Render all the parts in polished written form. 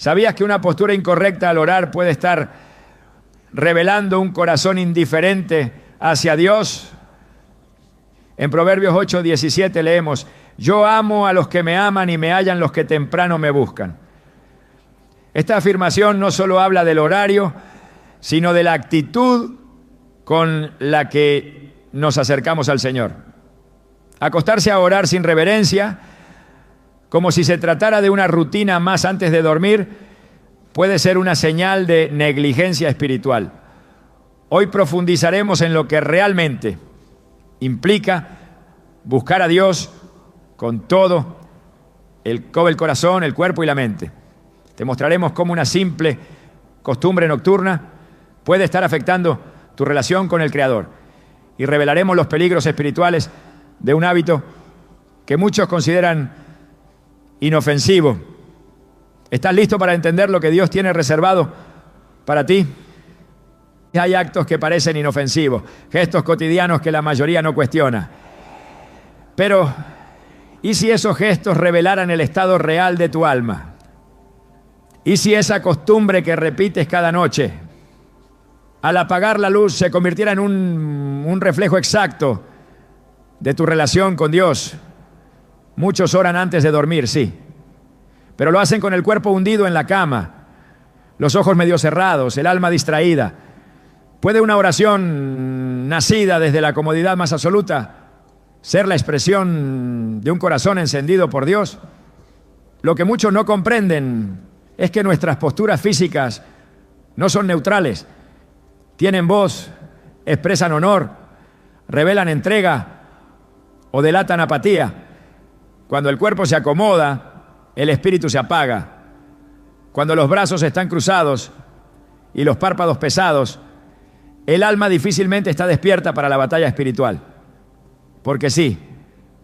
¿Sabías que una postura incorrecta al orar puede estar revelando un corazón indiferente hacia Dios? En Proverbios 8:17 leemos: yo amo a los que me aman y me hallan los que temprano me buscan. Esta afirmación no solo habla del horario, sino de la actitud con la que nos acercamos al Señor. Acostarse a orar sin reverencia, como si se tratara de una rutina más antes de dormir, puede ser una señal de negligencia espiritual. Hoy profundizaremos en lo que realmente implica buscar a Dios con todo el corazón, el cuerpo y la mente. Te mostraremos cómo una simple costumbre nocturna puede estar afectando tu relación con el Creador. Y revelaremos los peligros espirituales de un hábito que muchos consideran inofensivo. ¿Estás listo para entender lo que Dios tiene reservado para ti? Hay actos que parecen inofensivos, gestos cotidianos que la mayoría no cuestiona. Pero, ¿y si esos gestos revelaran el estado real de tu alma? ¿Y si esa costumbre que repites cada noche, al apagar la luz, se convirtiera en un reflejo exacto de tu relación con Dios? Muchos oran antes de dormir, sí, pero lo hacen con el cuerpo hundido en la cama, los ojos medio cerrados, el alma distraída. ¿Puede una oración nacida desde la comodidad más absoluta ser la expresión de un corazón encendido por Dios? Lo que muchos no comprenden es que nuestras posturas físicas no son neutrales. Tienen voz, expresan honor, revelan entrega o delatan apatía. Cuando el cuerpo se acomoda, el espíritu se apaga. Cuando los brazos están cruzados y los párpados pesados, el alma difícilmente está despierta para la batalla espiritual. Porque sí,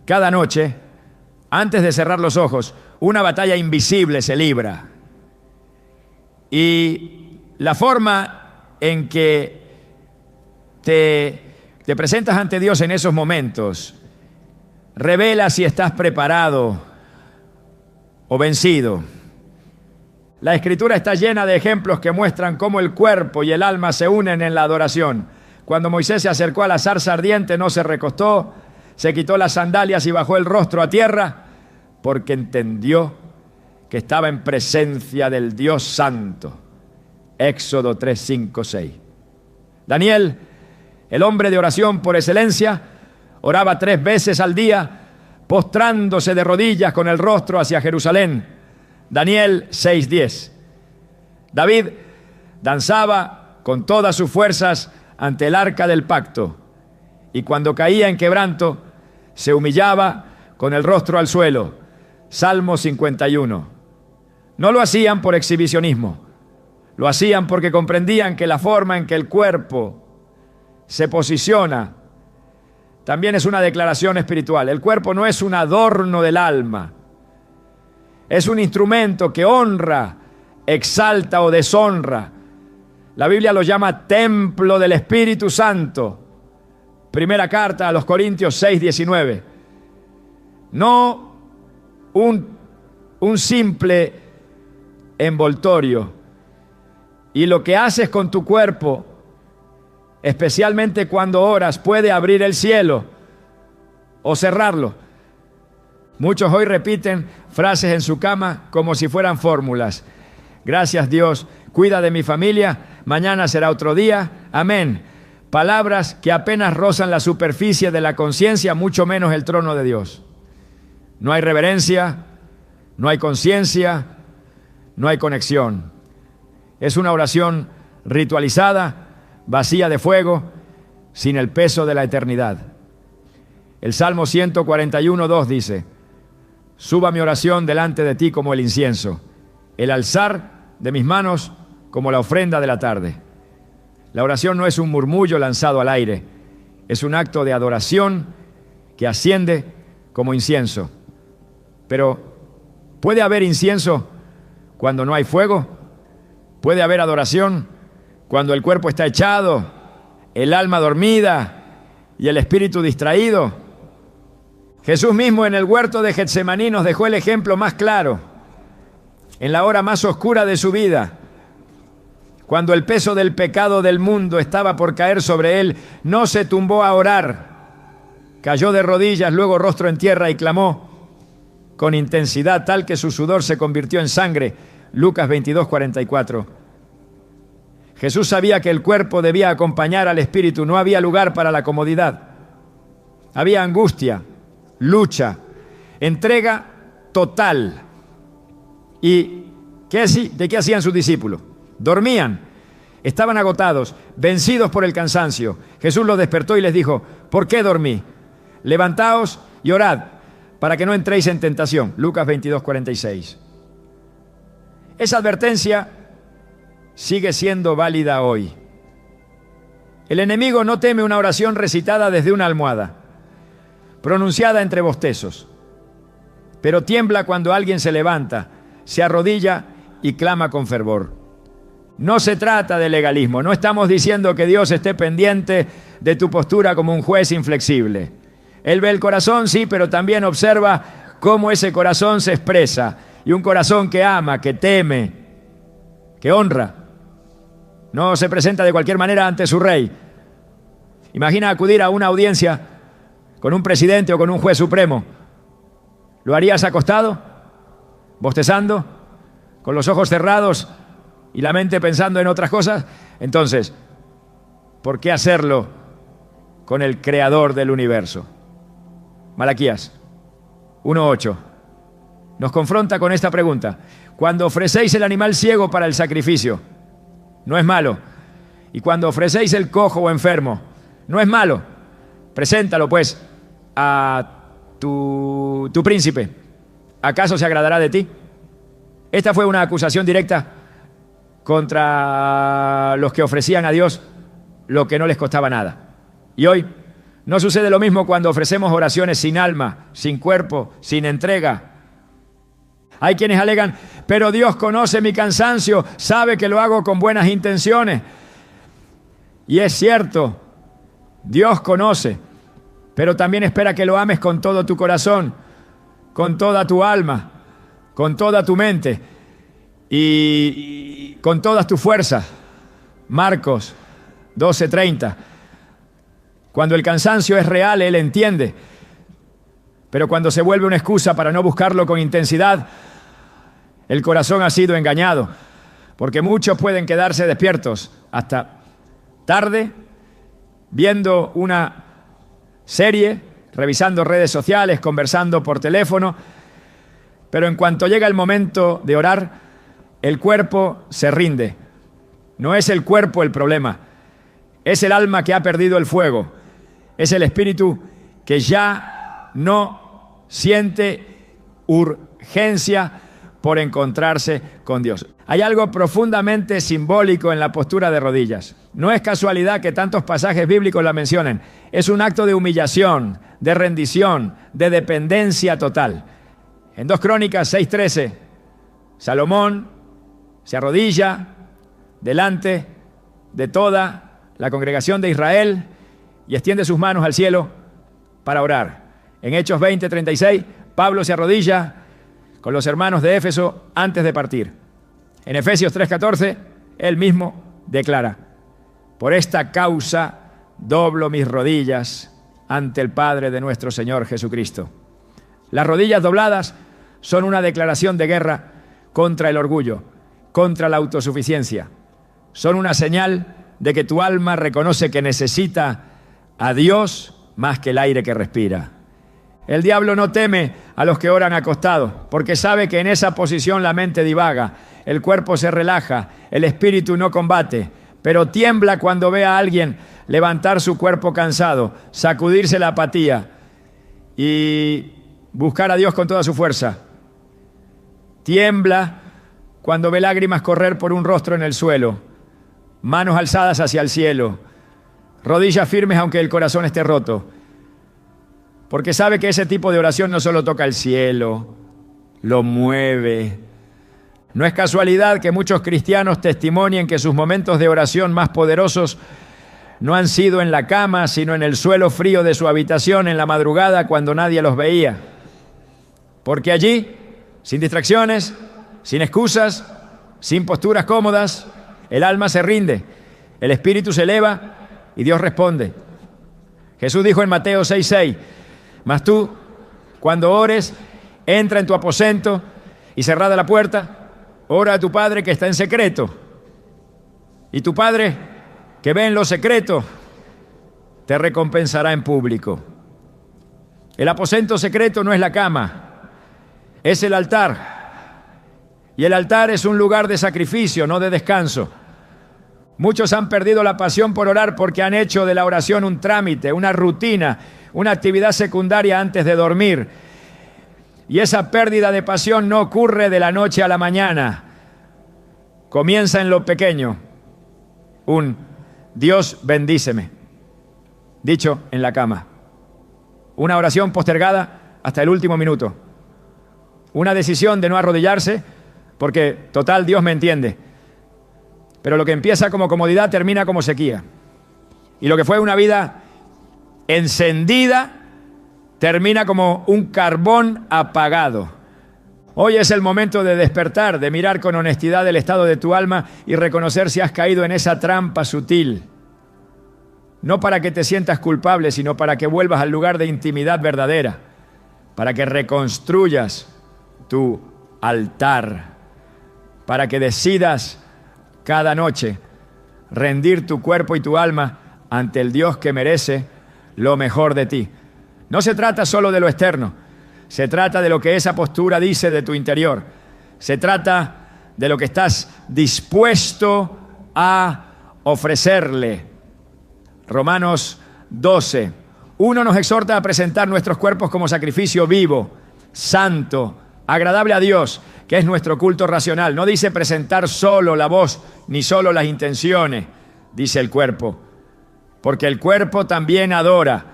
cada noche, antes de cerrar los ojos, una batalla invisible se libra. Y la forma en que te presentas ante Dios en esos momentos revela si estás preparado o vencido. La Escritura está llena de ejemplos que muestran cómo el cuerpo y el alma se unen en la adoración. Cuando Moisés se acercó a la zarza ardiente, no se recostó, se quitó las sandalias y bajó el rostro a tierra, porque entendió que estaba en presencia del Dios Santo. Éxodo 3, 5, 6. Daniel, el hombre de oración por excelencia, oraba 3 veces al día, postrándose de rodillas con el rostro hacia Jerusalén. Daniel 6:10. David danzaba con todas sus fuerzas ante el arca del pacto, y cuando caía en quebranto, se humillaba con el rostro al suelo. Salmo 51. No lo hacían por exhibicionismo, lo hacían porque comprendían que la forma en que el cuerpo se posiciona también es una declaración espiritual. El cuerpo no es un adorno del alma, es un instrumento que honra, exalta o deshonra. La Biblia lo llama templo del Espíritu Santo. Primera carta a los Corintios 6:19. No un simple envoltorio. Y lo que haces con tu cuerpo, especialmente cuando oras, puede abrir el cielo o cerrarlo. Muchos hoy repiten frases en su cama como si fueran fórmulas. Gracias Dios, cuida de mi familia, mañana será otro día, amén. Palabras que apenas rozan la superficie de la conciencia, mucho menos el trono de Dios. No hay reverencia, no hay conciencia, no hay conexión. Es una oración ritualizada, vacía de fuego, sin el peso de la eternidad. El Salmo 141:2 dice: suba mi oración delante de ti como el incienso, el alzar de mis manos como la ofrenda de la tarde. La oración no es un murmullo lanzado al aire, es un acto de adoración que asciende como incienso. Pero, ¿puede haber incienso cuando no hay fuego? ¿Puede haber adoración cuando el cuerpo está echado, el alma dormida y el espíritu distraído? Jesús mismo en el huerto de Getsemaní nos dejó el ejemplo más claro. en la hora más oscura de su vida, cuando el peso del pecado del mundo estaba por caer sobre él, no se tumbó a orar. Cayó de rodillas, luego rostro en tierra y clamó con intensidad tal que su sudor se convirtió en sangre. Lucas 22:44. Jesús sabía que el cuerpo debía acompañar al espíritu, no había lugar para la comodidad. Había angustia, lucha, entrega total. ¿Y de qué hacían sus discípulos? Dormían, estaban agotados, vencidos por el cansancio. Jesús los despertó y les dijo: ¿por qué dormí? Levantaos y orad, para que no entréis en tentación. Lucas 22:46. Esa advertencia sigue siendo válida hoy. El enemigo no teme una oración recitada desde una almohada, pronunciada entre bostezos, pero tiembla cuando alguien se levanta, se arrodilla y clama con fervor. No se trata de legalismo, no estamos diciendo que Dios esté pendiente de tu postura como un juez inflexible. Él ve el corazón, sí, pero también observa cómo ese corazón se expresa. Y un corazón que ama, que teme, que honra, no se presenta de cualquier manera ante su rey. Imagina acudir a una audiencia con un presidente o con un juez supremo. ¿Lo harías acostado? ¿Bostezando? ¿Con los ojos cerrados y la mente pensando en otras cosas? Entonces, ¿por qué hacerlo con el creador del universo? Malaquías 1:8 nos confronta con esta pregunta. Cuando ofrecéis el animal ciego para el sacrificio, no es malo. Y cuando ofrecéis el cojo o enfermo, no es malo. Preséntalo pues a tu príncipe. ¿Acaso se agradará de ti? Esta fue una acusación directa contra los que ofrecían a Dios lo que no les costaba nada. Y hoy no sucede lo mismo cuando ofrecemos oraciones sin alma, sin cuerpo, sin entrega. Hay quienes alegan: pero Dios conoce mi cansancio, sabe que lo hago con buenas intenciones. Y es cierto, Dios conoce, pero también espera que lo ames con todo tu corazón, con toda tu alma, con toda tu mente y con todas tus fuerzas. Marcos 12:30. Cuando el cansancio es real, Él entiende. Pero cuando se vuelve una excusa para no buscarlo con intensidad, el corazón ha sido engañado. Porque muchos pueden quedarse despiertos hasta tarde, viendo una serie, revisando redes sociales, conversando por teléfono. Pero en cuanto llega el momento de orar, el cuerpo se rinde. No es el cuerpo el problema, es el alma que ha perdido el fuego. Es el espíritu que ya no siente urgencia por encontrarse con Dios. Hay algo profundamente simbólico en la postura de rodillas. No es casualidad que tantos pasajes bíblicos la mencionen. Es un acto de humillación, de rendición, de dependencia total. En 2 Crónicas 6:13, Salomón se arrodilla delante de toda la congregación de Israel y extiende sus manos al cielo para orar. En Hechos 20:36, Pablo se arrodilla con los hermanos de Éfeso antes de partir. En Efesios 3:14, él mismo declara: por esta causa doblo mis rodillas ante el Padre de nuestro Señor Jesucristo. Las rodillas dobladas son una declaración de guerra contra el orgullo, contra la autosuficiencia. Son una señal de que tu alma reconoce que necesita a Dios más que el aire que respira. El diablo no teme a los que oran acostados, porque sabe que en esa posición la mente divaga, el cuerpo se relaja, el espíritu no combate, pero tiembla cuando ve a alguien levantar su cuerpo cansado, sacudirse la apatía y buscar a Dios con toda su fuerza. Tiembla cuando ve lágrimas correr por un rostro en el suelo, manos alzadas hacia el cielo, rodillas firmes aunque el corazón esté roto, porque sabe que ese tipo de oración no solo toca el cielo, lo mueve. No es casualidad que muchos cristianos testimonien que sus momentos de oración más poderosos no han sido en la cama, sino en el suelo frío de su habitación en la madrugada cuando nadie los veía. Porque allí, sin distracciones, sin excusas, sin posturas cómodas. El alma se rinde, el espíritu se eleva y Dios responde. Jesús dijo en Mateo 6:6, mas tú, cuando ores, entra en tu aposento y cerrada la puerta, ora a tu Padre que está en secreto. Y tu Padre, que ve en lo secreto, te recompensará en público. El aposento secreto no es la cama, es el altar. Y el altar es un lugar de sacrificio, no de descanso. Muchos han perdido la pasión por orar porque han hecho de la oración un trámite, una rutina, una actividad secundaria antes de dormir. Y esa pérdida de pasión no ocurre de la noche a la mañana. Comienza en lo pequeño. Un Dios bendíceme, dicho en la cama. Una oración postergada hasta el último minuto. Una decisión de no arrodillarse porque, total, Dios me entiende. Pero lo que empieza como comodidad termina como sequía. Y lo que fue una vida encendida termina como un carbón apagado. Hoy es el momento de despertar, de mirar con honestidad el estado de tu alma y reconocer si has caído en esa trampa sutil. No para que te sientas culpable, sino para que vuelvas al lugar de intimidad verdadera, para que reconstruyas tu altar, para que decidas cada noche rendir tu cuerpo y tu alma ante el Dios que merece lo mejor de ti. No se trata solo de lo externo, se trata de lo que esa postura dice de tu interior. Se trata de lo que estás dispuesto a ofrecerle. Romanos 12. 1 nos exhorta a presentar nuestros cuerpos como sacrificio vivo, santo, agradable a Dios, que es nuestro culto racional. No dice presentar solo la voz, ni solo las intenciones, dice el cuerpo. Porque el cuerpo también adora,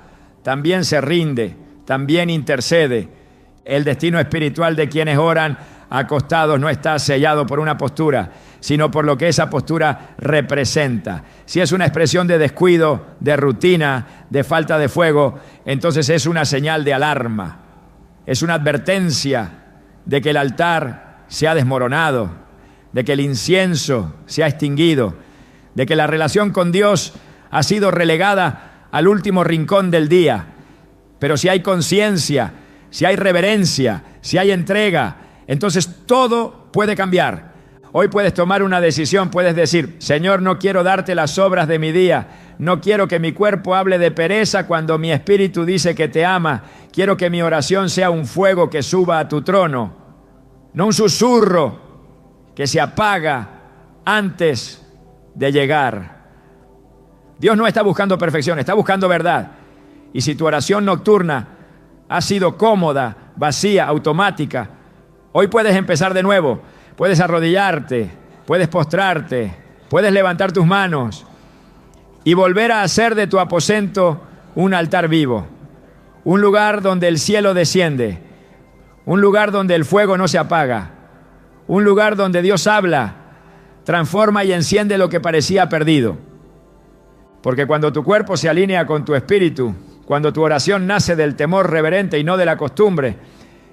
también se rinde, también intercede. El destino espiritual de quienes oran acostados no está sellado por una postura, sino por lo que esa postura representa. Si es una expresión de descuido, de rutina, de falta de fuego, entonces es una señal de alarma. Es una advertencia de que el altar se ha desmoronado, de que el incienso se ha extinguido, de que la relación con Dios ha sido relegada al último rincón del día. Pero si hay conciencia, si hay reverencia, si hay entrega, entonces todo puede cambiar. Hoy puedes tomar una decisión, puedes decir: Señor, no quiero darte las obras de mi día, no quiero que mi cuerpo hable de pereza cuando mi espíritu dice que te ama, quiero que mi oración sea un fuego que suba a tu trono, no un susurro que se apaga antes de llegar. Dios no está buscando perfección, está buscando verdad. Y si tu oración nocturna ha sido cómoda, vacía, automática, hoy puedes empezar de nuevo. Puedes arrodillarte, puedes postrarte, puedes levantar tus manos y volver a hacer de tu aposento un altar vivo, un lugar donde el cielo desciende, un lugar donde el fuego no se apaga, un lugar donde Dios habla, transforma y enciende lo que parecía perdido. Porque cuando tu cuerpo se alinea con tu espíritu, cuando tu oración nace del temor reverente y no de la costumbre,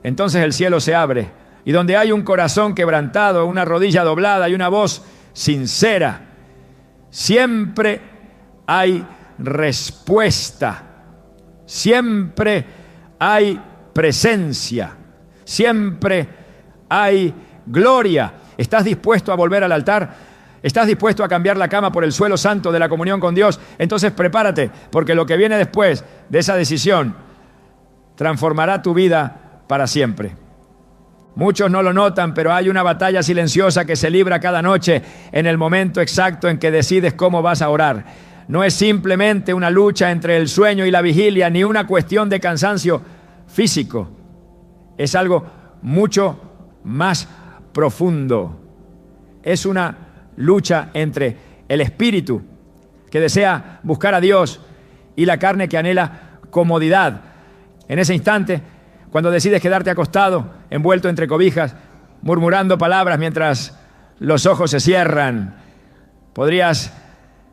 entonces el cielo se abre. Y donde hay un corazón quebrantado, una rodilla doblada y una voz sincera, siempre hay respuesta, siempre hay presencia, siempre hay gloria. ¿Estás dispuesto a volver al altar? ¿Estás dispuesto a cambiar la cama por el suelo santo de la comunión con Dios? Entonces prepárate, porque lo que viene después de esa decisión transformará tu vida para siempre. Muchos no lo notan, pero hay una batalla silenciosa que se libra cada noche en el momento exacto en que decides cómo vas a orar. No es simplemente una lucha entre el sueño y la vigilia, ni una cuestión de cansancio físico. Es algo mucho más profundo. Es una lucha entre el espíritu que desea buscar a Dios y la carne que anhela comodidad. En ese instante, cuando decides quedarte acostado, envuelto entre cobijas, murmurando palabras mientras los ojos se cierran, podrías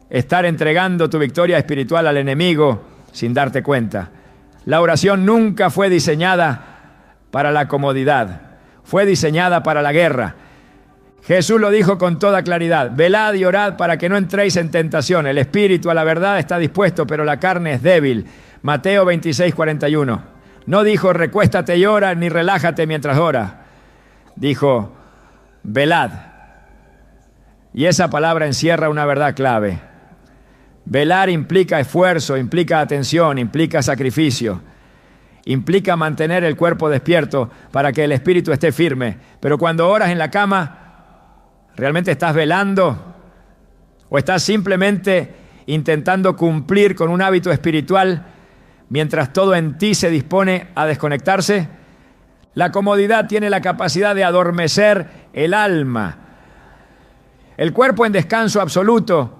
estar entregando tu victoria espiritual al enemigo sin darte cuenta. La oración nunca fue diseñada para la comodidad, fue diseñada para la guerra. Jesús lo dijo con toda claridad: velad y orad para que no entréis en tentación. El espíritu a la verdad está dispuesto, pero la carne es débil. Mateo 26:41. No dijo recuéstate y ora, ni relájate mientras oras. Dijo velad. Y esa palabra encierra una verdad clave. Velar implica esfuerzo, implica atención, implica sacrificio. Implica mantener el cuerpo despierto para que el espíritu esté firme. Pero cuando oras en la cama, ¿realmente estás velando? ¿O estás simplemente intentando cumplir con un hábito espiritual mientras todo en ti se dispone a desconectarse? La comodidad tiene la capacidad de adormecer el alma. El cuerpo en descanso absoluto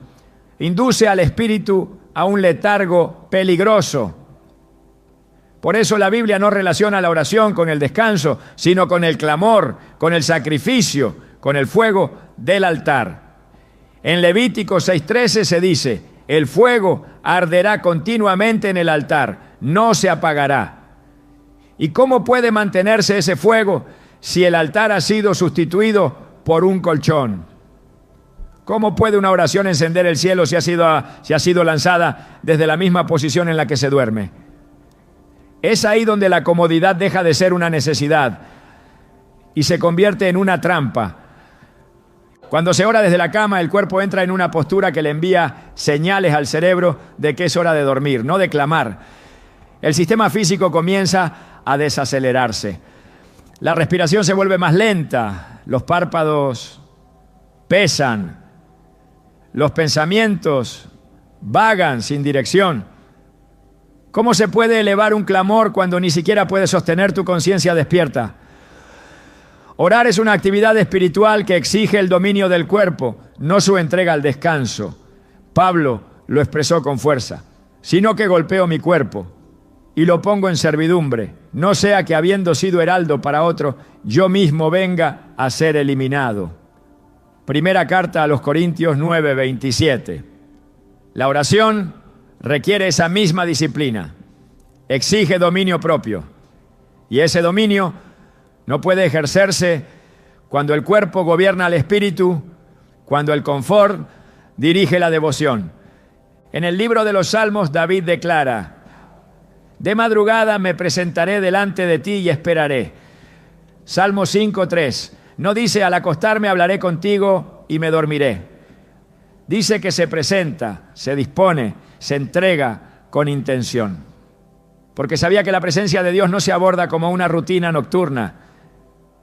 induce al espíritu a un letargo peligroso. Por eso la Biblia no relaciona la oración con el descanso, sino con el clamor, con el sacrificio, con el fuego del altar. En Levítico 6:13 se dice: el fuego arderá continuamente en el altar, no se apagará. ¿Y cómo puede mantenerse ese fuego si el altar ha sido sustituido por un colchón? ¿Cómo puede una oración encender el cielo si ha sido lanzada desde la misma posición en la que se duerme? Es ahí donde la comodidad deja de ser una necesidad y se convierte en una trampa. Cuando se ora desde la cama, el cuerpo entra en una postura que le envía señales al cerebro de que es hora de dormir, no de clamar. El sistema físico comienza a desacelerarse. La respiración se vuelve más lenta, los párpados pesan, los pensamientos vagan sin dirección. ¿Cómo se puede elevar un clamor cuando ni siquiera puedes sostener tu conciencia despierta? Orar es una actividad espiritual que exige el dominio del cuerpo, no su entrega al descanso. Pablo lo expresó con fuerza: sino que golpeo mi cuerpo y lo pongo en servidumbre, no sea que habiendo sido heraldo para otro, yo mismo venga a ser eliminado. Primera carta a los Corintios 9:27. La oración requiere esa misma disciplina, exige dominio propio, y ese dominio no puede ejercerse cuando el cuerpo gobierna al espíritu, cuando el confort dirige la devoción. En el libro de los Salmos, David declara: de madrugada me presentaré delante de ti y esperaré. Salmo 5:3. No dice al acostarme hablaré contigo y me dormiré. Dice que se presenta, se dispone, se entrega con intención. Porque sabía que la presencia de Dios no se aborda como una rutina nocturna,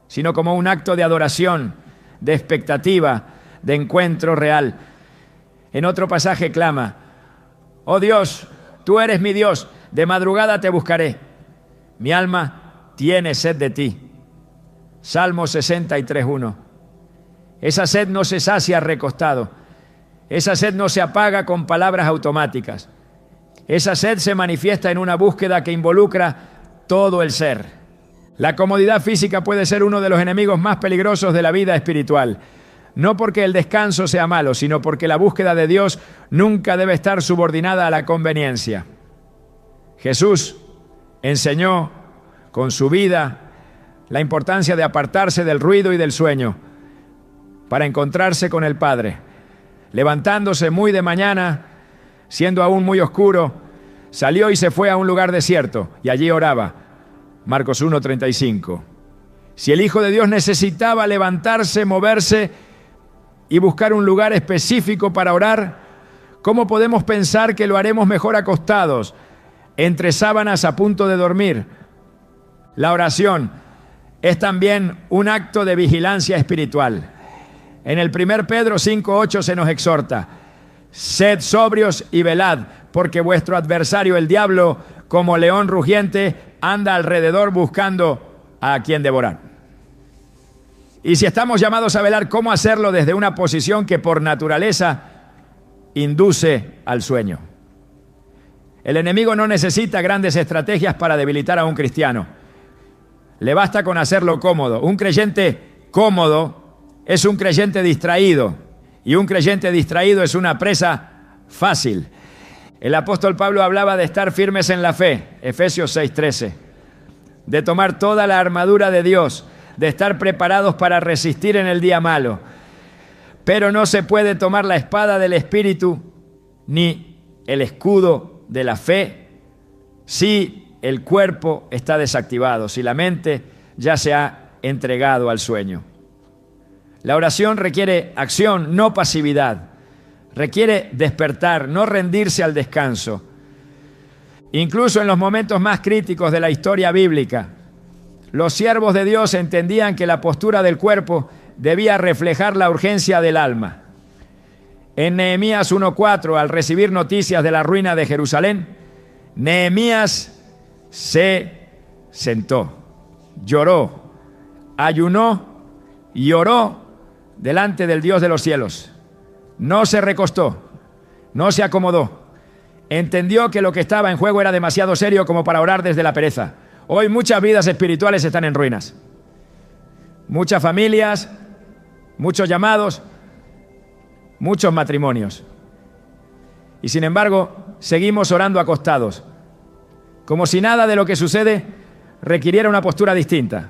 sino como un acto de adoración, de expectativa, de encuentro real. En otro pasaje clama: oh Dios, tú eres mi Dios, de madrugada te buscaré. Mi alma tiene sed de ti. Salmo 63:1. Esa sed no se sacia recostado. Esa sed no se apaga con palabras automáticas. Esa sed se manifiesta en una búsqueda que involucra todo el ser. La comodidad física puede ser uno de los enemigos más peligrosos de la vida espiritual. No porque el descanso sea malo, sino porque la búsqueda de Dios nunca debe estar subordinada a la conveniencia. Jesús enseñó con su vida la importancia de apartarse del ruido y del sueño para encontrarse con el Padre. Levantándose muy de mañana, siendo aún muy oscuro, salió y se fue a un lugar desierto y allí oraba. Marcos 1:35. Si el Hijo de Dios necesitaba levantarse, moverse y buscar un lugar específico para orar, ¿cómo podemos pensar que lo haremos mejor acostados, entre sábanas a punto de dormir? La oración es también un acto de vigilancia espiritual. En el 1 Pedro 5:8 se nos exhorta: sed sobrios y velad, porque vuestro adversario el diablo, como león rugiente, anda alrededor buscando a quien devorar. Y si estamos llamados a velar, ¿cómo hacerlo desde una posición que por naturaleza induce al sueño? El enemigo no necesita grandes estrategias para debilitar a un cristiano. Le basta con hacerlo cómodo. Un creyente cómodo es un creyente distraído, y un creyente distraído es una presa fácil. El apóstol Pablo hablaba de estar firmes en la fe, Efesios 6:13, de tomar toda la armadura de Dios, de estar preparados para resistir en el día malo. Pero no se puede tomar la espada del Espíritu ni el escudo de la fe si el cuerpo está desactivado, si la mente ya se ha entregado al sueño. La oración requiere acción, no pasividad. Requiere despertar, no rendirse al descanso. Incluso en los momentos más críticos de la historia bíblica, los siervos de Dios entendían que la postura del cuerpo debía reflejar la urgencia del alma. En Nehemías 1:4, al recibir noticias de la ruina de Jerusalén, Nehemías se sentó, lloró, ayunó y oró delante del Dios de los cielos. No se recostó, no se acomodó. Entendió que lo que estaba en juego era demasiado serio como para orar desde la pereza. Hoy muchas vidas espirituales están en ruinas. Muchas familias, muchos llamados, muchos matrimonios. Y sin embargo, seguimos orando acostados, como si nada de lo que sucede requiriera una postura distinta.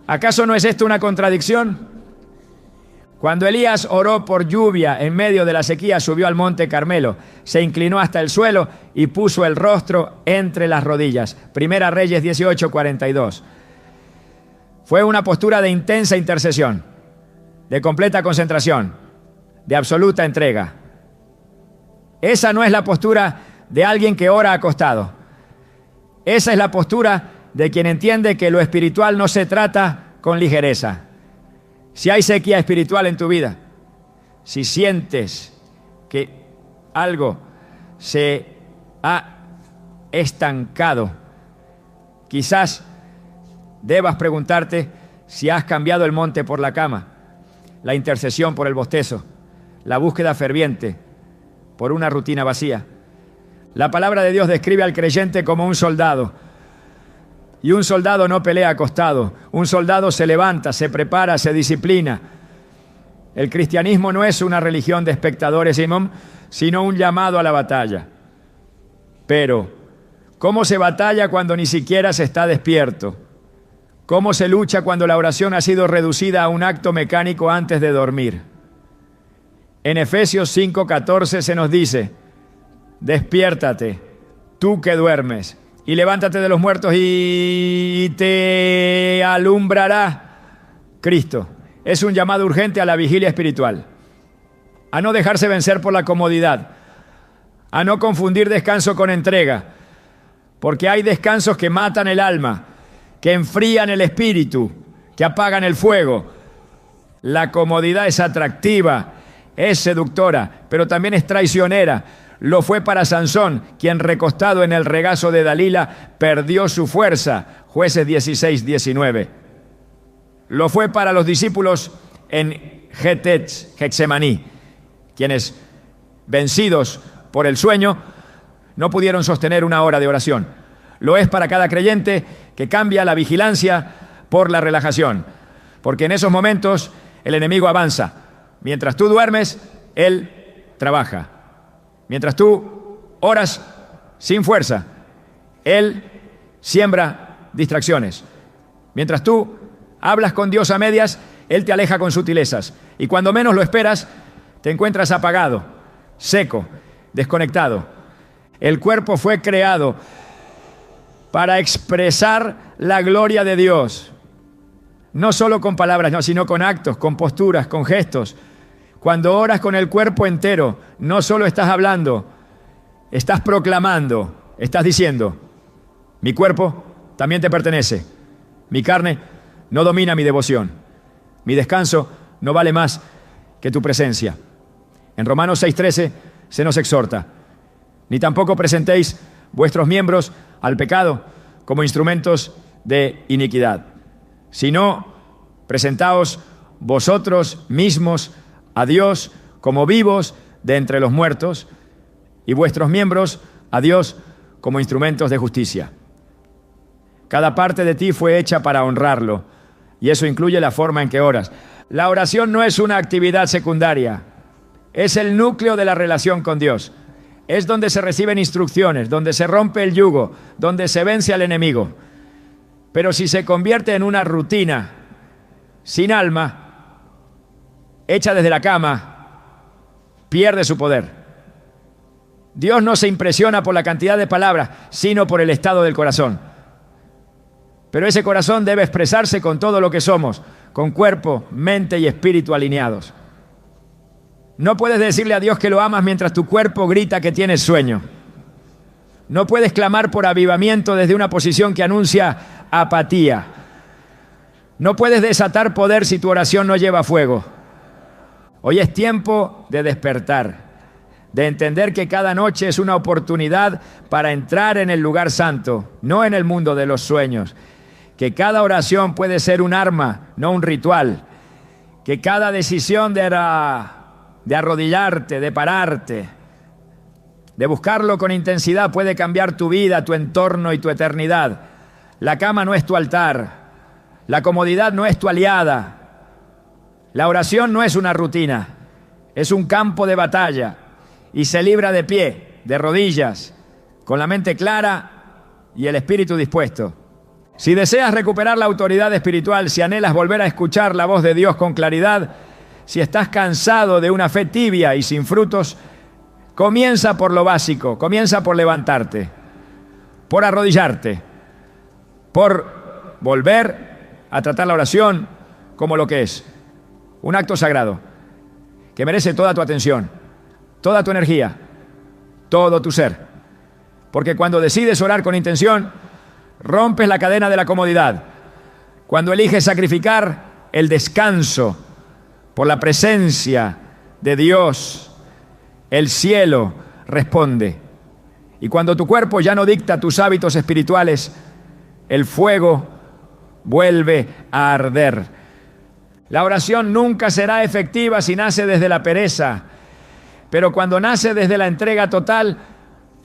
¿Acaso no es esto una contradicción? Cuando Elías oró por lluvia en medio de la sequía, subió al monte Carmelo, se inclinó hasta el suelo y puso el rostro entre las rodillas. Primera Reyes 18:42. Fue una postura de intensa intercesión, de completa concentración, de absoluta entrega. Esa no es la postura de alguien que ora acostado. Esa es la postura de quien entiende que lo espiritual no se trata con ligereza. Si hay sequía espiritual en tu vida, si sientes que algo se ha estancado, quizás debas preguntarte si has cambiado el monte por la cama, la intercesión por el bostezo, la búsqueda ferviente por una rutina vacía. La palabra de Dios describe al creyente como un soldado. Y un soldado no pelea acostado. Un soldado se levanta, se prepara, se disciplina. El cristianismo no es una religión de espectadores, sino un llamado a la batalla. Pero, ¿cómo se batalla cuando ni siquiera se está despierto? ¿Cómo se lucha cuando la oración ha sido reducida a un acto mecánico antes de dormir? En Efesios 5:14 se nos dice: despiértate, tú que duermes, y levántate de los muertos y te alumbrará Cristo. Es un llamado urgente a la vigilia espiritual, a no dejarse vencer por la comodidad, a no confundir descanso con entrega, porque hay descansos que matan el alma, que enfrían el espíritu, que apagan el fuego. La comodidad es atractiva, es seductora, pero también es traicionera. Lo fue para Sansón, quien recostado en el regazo de Dalila perdió su fuerza. Jueces 16:19. Lo fue para los discípulos en Getsemaní, quienes, vencidos por el sueño, no pudieron sostener una hora de oración. Lo es para cada creyente que cambia la vigilancia por la relajación, porque en esos momentos el enemigo avanza. Mientras tú duermes, él trabaja. Mientras tú oras sin fuerza, él siembra distracciones. Mientras tú hablas con Dios a medias, él te aleja con sutilezas. Y cuando menos lo esperas, te encuentras apagado, seco, desconectado. El cuerpo fue creado para expresar la gloria de Dios. No solo con palabras, no, sino con actos, con posturas, con gestos. Cuando oras con el cuerpo entero, no solo estás hablando, estás proclamando, estás diciendo: mi cuerpo también te pertenece, mi carne no domina mi devoción, mi descanso no vale más que tu presencia. En Romanos 6:13 se nos exhorta: ni tampoco presentéis vuestros miembros al pecado como instrumentos de iniquidad, sino presentaos vosotros mismos a Dios como vivos de entre los muertos, y vuestros miembros a Dios como instrumentos de justicia. Cada parte de ti fue hecha para honrarlo, y eso incluye la forma en que oras. La oración no es una actividad secundaria, es el núcleo de la relación con Dios. Es donde se reciben instrucciones, donde se rompe el yugo, donde se vence al enemigo. Pero si se convierte en una rutina, sin alma, hecha desde la cama, pierde su poder. Dios no se impresiona por la cantidad de palabras, sino por el estado del corazón. Pero ese corazón debe expresarse con todo lo que somos, con cuerpo, mente y espíritu alineados. No puedes decirle a Dios que lo amas mientras tu cuerpo grita que tienes sueño. No puedes clamar por avivamiento desde una posición que anuncia apatía. No puedes desatar poder si tu oración no lleva fuego. Hoy es tiempo de despertar, de entender que cada noche es una oportunidad para entrar en el lugar santo, no en el mundo de los sueños. Que cada oración puede ser un arma, no un ritual. Que cada decisión de arrodillarte, de pararte, de buscarlo con intensidad puede cambiar tu vida, tu entorno y tu eternidad. La cama no es tu altar. La comodidad no es tu aliada. La oración no es una rutina. Es un campo de batalla y se libra de pie, de rodillas, con la mente clara y el espíritu dispuesto. Si deseas recuperar la autoridad espiritual, si anhelas volver a escuchar la voz de Dios con claridad, si estás cansado de una fe tibia y sin frutos, comienza por lo básico, comienza por levantarte, por arrodillarte, por volver a tratar la oración como lo que es, un acto sagrado, que merece toda tu atención, toda tu energía, todo tu ser. Porque cuando decides orar con intención, rompes la cadena de la comodidad. Cuando eliges sacrificar el descanso por la presencia de Dios, el cielo responde. Y cuando tu cuerpo ya no dicta tus hábitos espirituales, el fuego vuelve a arder. La oración nunca será efectiva si nace desde la pereza, pero cuando nace desde la entrega total,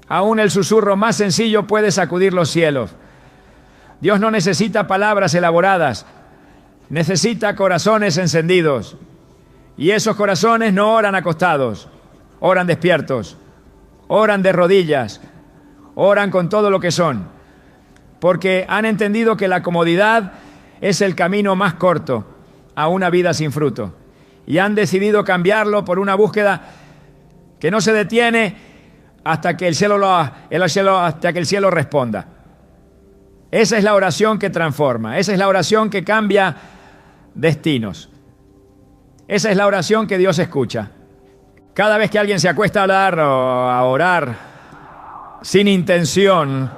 aún el susurro más sencillo puede sacudir los cielos. Dios no necesita palabras elaboradas, necesita corazones encendidos. Y esos corazones no oran acostados, oran despiertos, oran de rodillas, oran con todo lo que son, porque han entendido que la comodidad es el camino más corto a una vida sin fruto. Y han decidido cambiarlo por una búsqueda que no se detiene hasta que el cielo responda. Esa es la oración que transforma, esa es la oración que cambia destinos. Esa es la oración que Dios escucha. Cada vez que alguien se acuesta a hablar o a orar sin intención,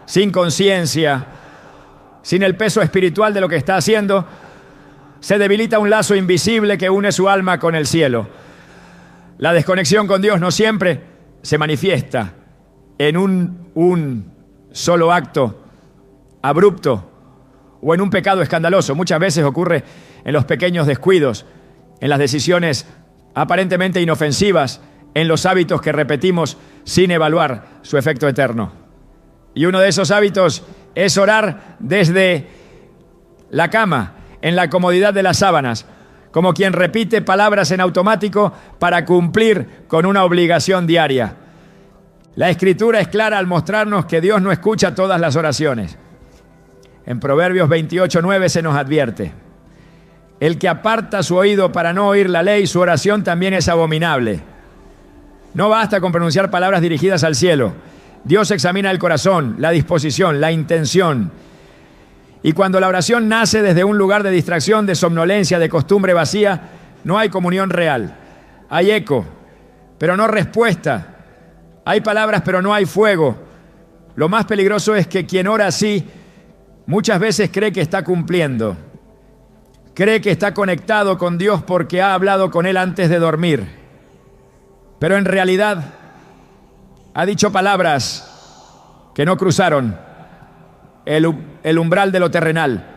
sin conciencia, sin el peso espiritual de lo que está haciendo, se debilita un lazo invisible que une su alma con el cielo. La desconexión con Dios no siempre se manifiesta en un solo acto abrupto o en un pecado escandaloso. Muchas veces ocurre en los pequeños descuidos, en las decisiones aparentemente inofensivas, en los hábitos que repetimos sin evaluar su efecto eterno. Y uno de esos hábitos es orar desde la cama, en la comodidad de las sábanas, como quien repite palabras en automático para cumplir con una obligación diaria. La Escritura es clara al mostrarnos que Dios no escucha todas las oraciones. En Proverbios 28:9 se nos advierte: el que aparta su oído para no oír la ley, su oración también es abominable. No basta con pronunciar palabras dirigidas al cielo. Dios examina el corazón, la disposición, la intención. Y cuando la oración nace desde un lugar de distracción, de somnolencia, de costumbre vacía, no hay comunión real. Hay eco, pero no respuesta. Hay palabras, pero no hay fuego. Lo más peligroso es que quien ora así muchas veces cree que está cumpliendo. Cree que está conectado con Dios porque ha hablado con Él antes de dormir. Pero en realidad ha dicho palabras que no cruzaron el umbral de lo terrenal.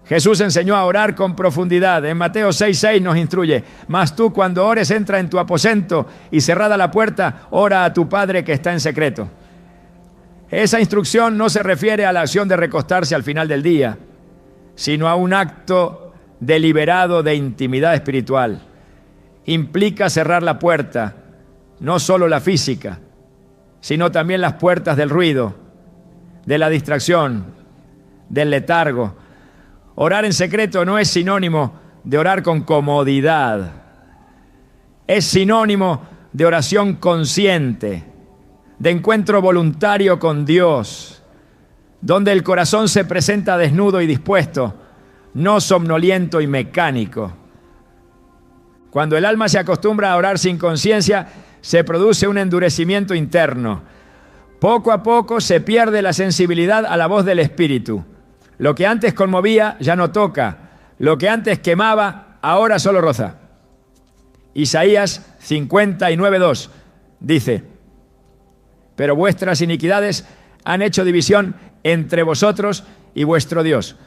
Jesús enseñó a orar con profundidad. En Mateo 6:6 nos instruye: mas tú, cuando ores, entra en tu aposento y cerrada la puerta, ora a tu Padre que está en secreto. Esa instrucción no se refiere a la acción de recostarse al final del día, sino a un acto deliberado de intimidad espiritual. Implica cerrar la puerta, no solo la física, sino también las puertas del ruido, de la distracción, del letargo. Orar en secreto no es sinónimo de orar con comodidad. Es sinónimo de oración consciente, de encuentro voluntario con Dios, donde el corazón se presenta desnudo y dispuesto, no somnoliento y mecánico. Cuando el alma se acostumbra a orar sin conciencia, se produce un endurecimiento interno. Poco a poco se pierde la sensibilidad a la voz del Espíritu. Lo que antes conmovía ya no toca. Lo que antes quemaba, ahora solo roza. Isaías 59:2 dice: pero vuestras iniquidades han hecho división entre vosotros y vuestro Dios,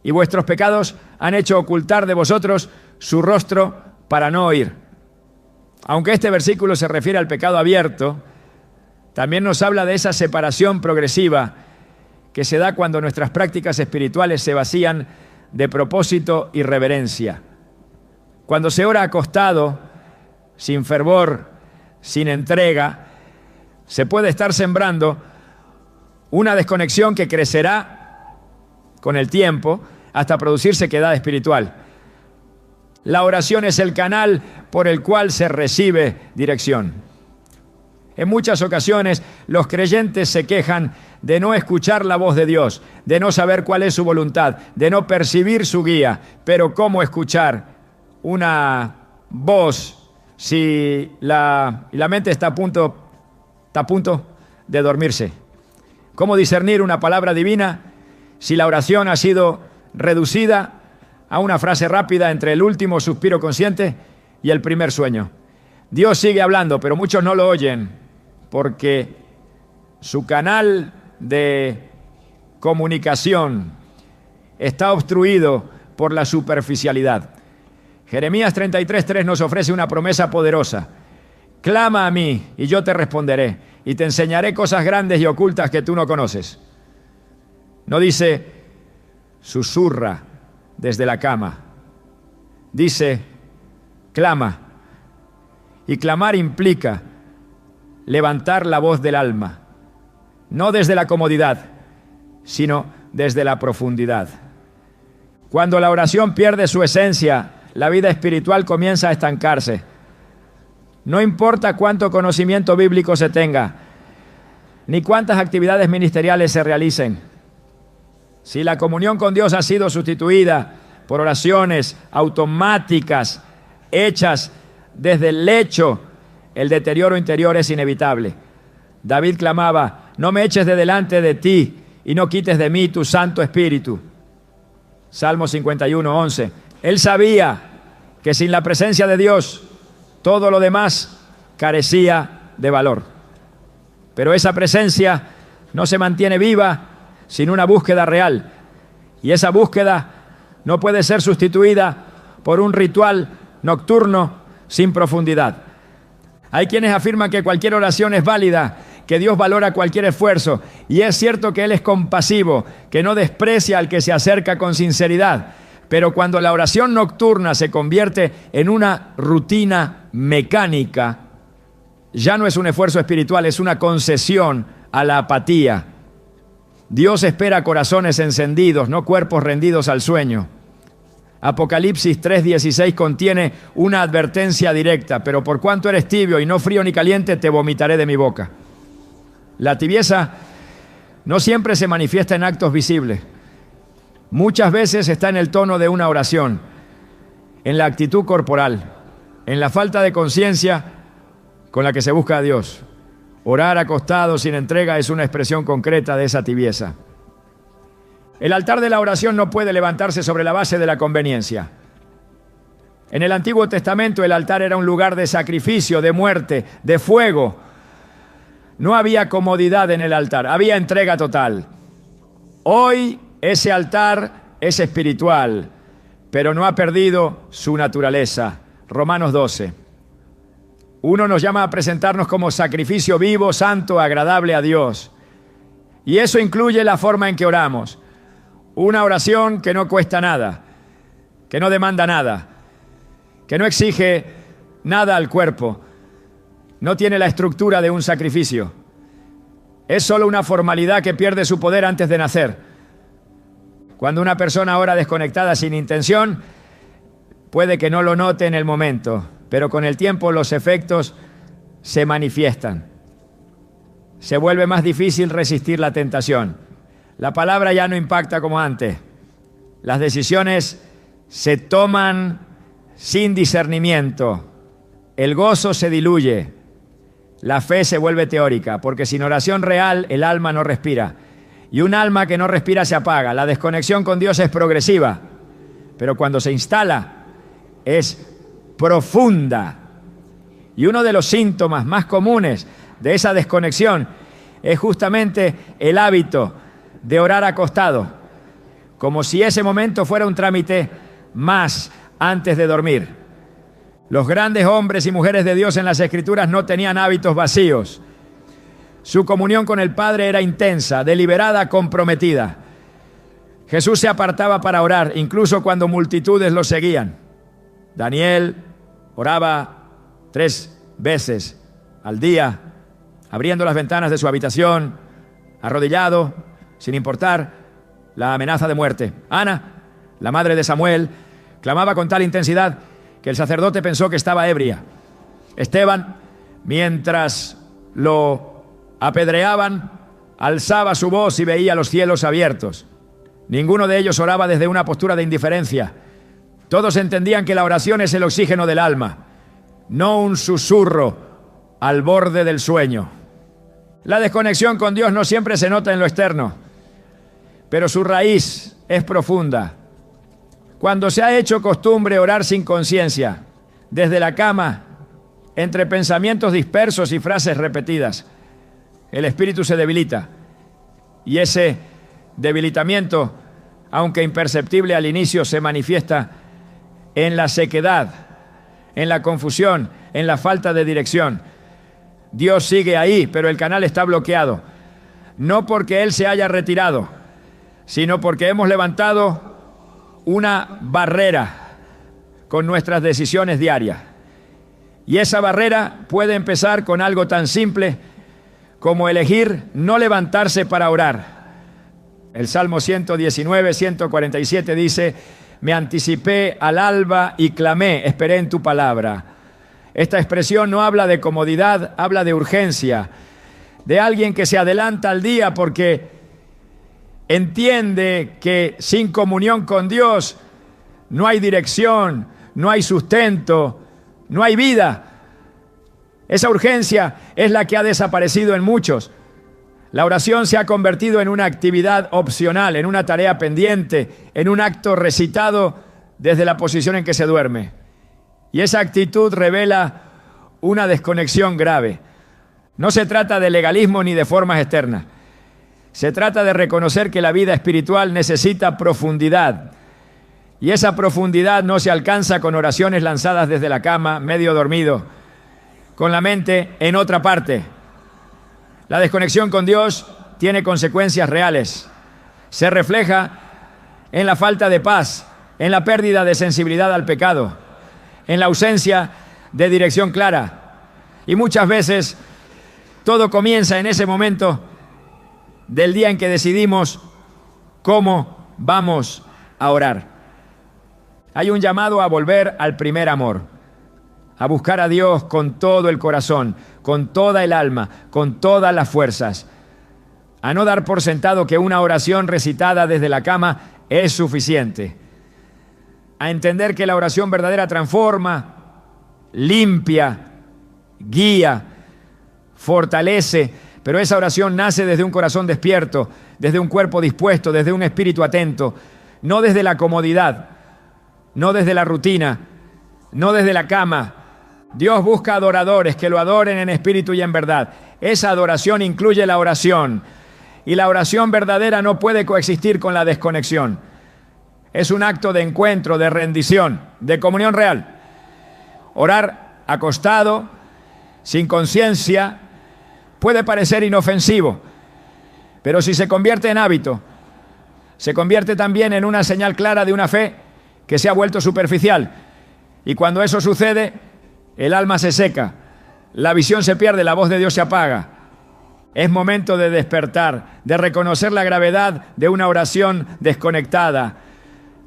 y vuestros pecados han hecho ocultar de vosotros su rostro para no oír. Aunque este versículo se refiere al pecado abierto, también nos habla de esa separación progresiva que se da cuando nuestras prácticas espirituales se vacían de propósito y reverencia. Cuando se ora acostado, sin fervor, sin entrega, se puede estar sembrando una desconexión que crecerá con el tiempo hasta producir sequedad espiritual. La oración es el canal por el cual se recibe dirección. En muchas ocasiones los creyentes se quejan de no escuchar la voz de Dios, de no saber cuál es su voluntad, de no percibir su guía. Pero ¿cómo escuchar una voz si la mente está a punto de dormirse? ¿Cómo discernir una palabra divina si la oración ha sido reducida a una frase rápida entre el último suspiro consciente y el primer sueño? Dios sigue hablando, pero muchos no lo oyen porque su canal de comunicación está obstruido por la superficialidad. Jeremías 33:3 nos ofrece una promesa poderosa. Clama a mí y yo te responderé y te enseñaré cosas grandes y ocultas que tú no conoces. No dice susurra desde la cama. Dice clama. Y clamar implica levantar la voz del alma, no desde la comodidad, sino desde la profundidad. Cuando la oración pierde su esencia, la vida espiritual comienza a estancarse. No importa cuánto conocimiento bíblico se tenga, ni cuántas actividades ministeriales se realicen. Si la comunión con Dios ha sido sustituida por oraciones automáticas, hechas desde el lecho, el deterioro interior es inevitable. David clamaba: no me eches de delante de ti y no quites de mí tu Santo Espíritu. Salmo 51:11. Él sabía que sin la presencia de Dios todo lo demás carecía de valor. Pero esa presencia no se mantiene viva sin una búsqueda real. Y esa búsqueda no puede ser sustituida por un ritual nocturno sin profundidad. Hay quienes afirman que cualquier oración es válida, que Dios valora cualquier esfuerzo. Y es cierto que Él es compasivo, que no desprecia al que se acerca con sinceridad. Pero cuando la oración nocturna se convierte en una rutina mecánica, ya no es un esfuerzo espiritual, es una concesión a la apatía. Dios espera corazones encendidos, no cuerpos rendidos al sueño. Apocalipsis 3:16 contiene una advertencia directa: pero por cuanto eres tibio y no frío ni caliente, te vomitaré de mi boca. La tibieza no siempre se manifiesta en actos visibles. Muchas veces está en el tono de una oración, en la actitud corporal, en la falta de conciencia con la que se busca a Dios. Orar acostado sin entrega es una expresión concreta de esa tibieza. El altar de la oración no puede levantarse sobre la base de la conveniencia. En el Antiguo Testamento el altar era un lugar de sacrificio, de muerte, de fuego. No había comodidad en el altar, había entrega total. Hoy ese altar es espiritual, pero no ha perdido su naturaleza. Romanos 12. Uno nos llama a presentarnos como sacrificio vivo, santo, agradable a Dios. Y eso incluye la forma en que oramos. Una oración que no cuesta nada, que no demanda nada, que no exige nada al cuerpo, no tiene la estructura de un sacrificio. Es solo una formalidad que pierde su poder antes de nacer. Cuando una persona ora desconectada sin intención, puede que no lo note en el momento, pero con el tiempo los efectos se manifiestan. Se vuelve más difícil resistir la tentación. La palabra ya no impacta como antes. Las decisiones se toman sin discernimiento. El gozo se diluye. La fe se vuelve teórica, porque sin oración real el alma no respira. Y un alma que no respira se apaga. La desconexión con Dios es progresiva, pero cuando se instala es profunda. Y uno de los síntomas más comunes de esa desconexión es justamente el hábito de orar acostado, como si ese momento fuera un trámite más antes de dormir. Los grandes hombres y mujeres de Dios en las Escrituras no tenían hábitos vacíos. Su comunión con el Padre era intensa, deliberada, comprometida. Jesús se apartaba para orar, incluso cuando multitudes lo seguían. Daniel oraba 3 veces al día, abriendo las ventanas de su habitación, arrodillado, sin importar la amenaza de muerte. Ana, la madre de Samuel, clamaba con tal intensidad que el sacerdote pensó que estaba ebria. Esteban, mientras lo apedreaban, alzaba su voz y veía los cielos abiertos. Ninguno de ellos oraba desde una postura de indiferencia. Todos entendían que la oración es el oxígeno del alma, no un susurro al borde del sueño. La desconexión con Dios no siempre se nota en lo externo, pero su raíz es profunda. Cuando se ha hecho costumbre orar sin conciencia, desde la cama, entre pensamientos dispersos y frases repetidas, el espíritu se debilita. Y ese debilitamiento, aunque imperceptible al inicio, se manifiesta en la sequedad, en la confusión, en la falta de dirección. Dios sigue ahí, pero el canal está bloqueado. No porque Él se haya retirado, sino porque hemos levantado una barrera con nuestras decisiones diarias. Y esa barrera puede empezar con algo tan simple como elegir no levantarse para orar. El Salmo 119, 147 dice: me anticipé al alba y clamé, esperé en tu palabra. Esta expresión no habla de comodidad, habla de urgencia, de alguien que se adelanta al día porque entiende que sin comunión con Dios no hay dirección, no hay sustento, no hay vida. Esa urgencia es la que ha desaparecido en muchos. La oración se ha convertido en una actividad opcional, en una tarea pendiente, en un acto recitado desde la posición en que se duerme. Y esa actitud revela una desconexión grave. No se trata de legalismo ni de formas externas. Se trata de reconocer que la vida espiritual necesita profundidad. Y esa profundidad no se alcanza con oraciones lanzadas desde la cama, medio dormido, con la mente en otra parte. La desconexión con Dios tiene consecuencias reales. Se refleja en la falta de paz, en la pérdida de sensibilidad al pecado, en la ausencia de dirección clara. Y muchas veces todo comienza en ese momento del día en que decidimos cómo vamos a orar. Hay un llamado a volver al primer amor, a buscar a Dios con todo el corazón, con toda el alma, con todas las fuerzas, a no dar por sentado que una oración recitada desde la cama es suficiente, a entender que la oración verdadera transforma, limpia, guía, fortalece, pero esa oración nace desde un corazón despierto, desde un cuerpo dispuesto, desde un espíritu atento, no desde la comodidad, no desde la rutina, no desde la cama. Dios busca adoradores que lo adoren en espíritu y en verdad. Esa adoración incluye la oración. Y la oración verdadera no puede coexistir con la desconexión. Es un acto de encuentro, de rendición, de comunión real. Orar acostado, sin conciencia, puede parecer inofensivo, pero si se convierte en hábito, se convierte también en una señal clara de una fe que se ha vuelto superficial. Y cuando eso sucede, el alma se seca, la visión se pierde, la voz de Dios se apaga. Es momento de despertar, de reconocer la gravedad de una oración desconectada,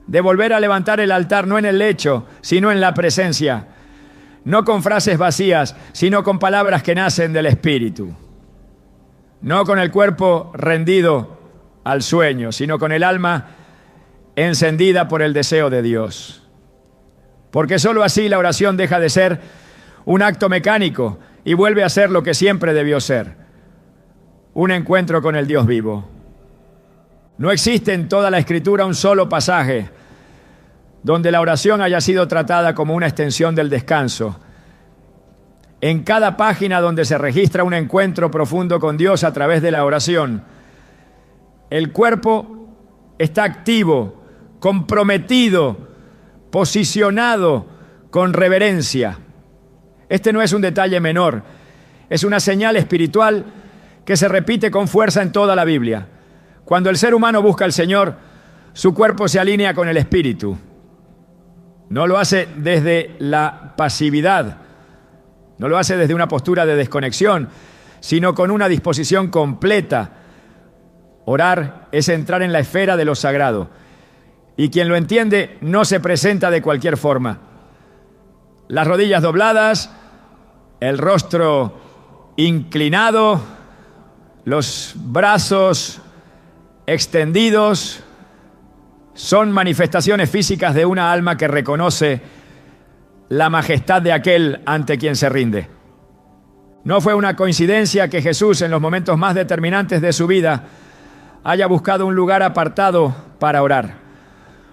de volver a levantar el altar no en el lecho, sino en la presencia, no con frases vacías, sino con palabras que nacen del Espíritu, no con el cuerpo rendido al sueño, sino con el alma encendida por el deseo de Dios. Porque sólo así la oración deja de ser un acto mecánico y vuelve a ser lo que siempre debió ser: un encuentro con el Dios vivo. No existe en toda la Escritura un solo pasaje donde la oración haya sido tratada como una extensión del descanso. En cada página donde se registra un encuentro profundo con Dios a través de la oración, el cuerpo está activo, comprometido, posicionado con reverencia. Este no es un detalle menor, es una señal espiritual que se repite con fuerza en toda la Biblia. Cuando el ser humano busca al Señor, su cuerpo se alinea con el espíritu. No lo hace desde la pasividad, no lo hace desde una postura de desconexión, sino con una disposición completa. Orar es entrar en la esfera de lo sagrado, y quien lo entiende no se presenta de cualquier forma. Las rodillas dobladas, el rostro inclinado, los brazos extendidos, son manifestaciones físicas de una alma que reconoce la majestad de aquel ante quien se rinde. No fue una coincidencia que Jesús, en los momentos más determinantes de su vida, haya buscado un lugar apartado para orar.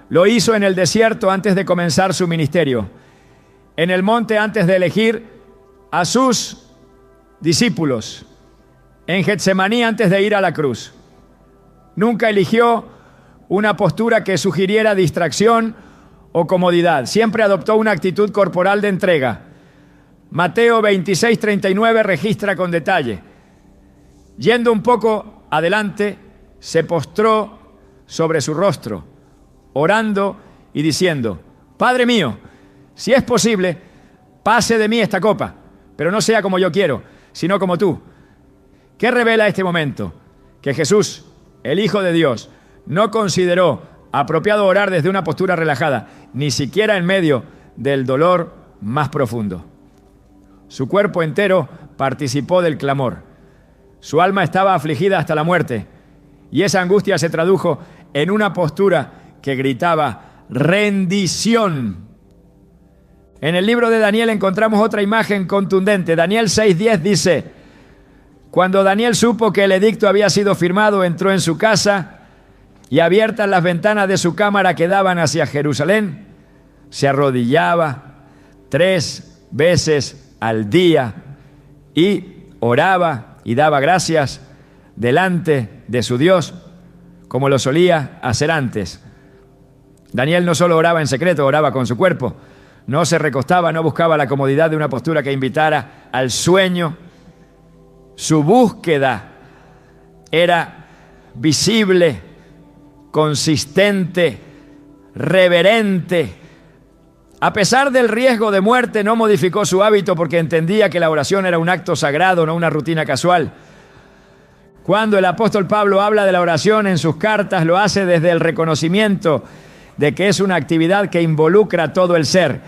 Lo hizo en el desierto antes de comenzar su ministerio, en el monte antes de elegir a sus discípulos, en Getsemaní antes de ir a la cruz. Nunca eligió una postura que sugiriera distracción o comodidad. Siempre adoptó una actitud corporal de entrega. Mateo 26:39 registra con detalle: yendo un poco adelante, se postró sobre su rostro, orando y diciendo: Padre mío, si es posible, pase de mí esta copa, pero no sea como yo quiero, sino como tú. ¿Qué revela este momento? Que Jesús, el Hijo de Dios, no consideró apropiado orar desde una postura relajada, ni siquiera en medio del dolor más profundo. Su cuerpo entero participó del clamor. Su alma estaba afligida hasta la muerte, y esa angustia se tradujo en una postura que gritaba rendición. En el libro de Daniel encontramos otra imagen contundente. Daniel 6:10 dice: cuando Daniel supo que el edicto había sido firmado, entró en su casa y, abiertas las ventanas de su cámara que daban hacia Jerusalén, se arrodillaba 3 veces al día y oraba y daba gracias delante de su Dios, como lo solía hacer antes. Daniel no solo oraba en secreto, oraba con su cuerpo. No se recostaba, no buscaba la comodidad de una postura que invitara al sueño. Su búsqueda era visible, consistente, reverente. A pesar del riesgo de muerte, no modificó su hábito porque entendía que la oración era un acto sagrado, no una rutina casual. Cuando el apóstol Pablo habla de la oración en sus cartas, lo hace desde el reconocimiento de que es una actividad que involucra todo el ser.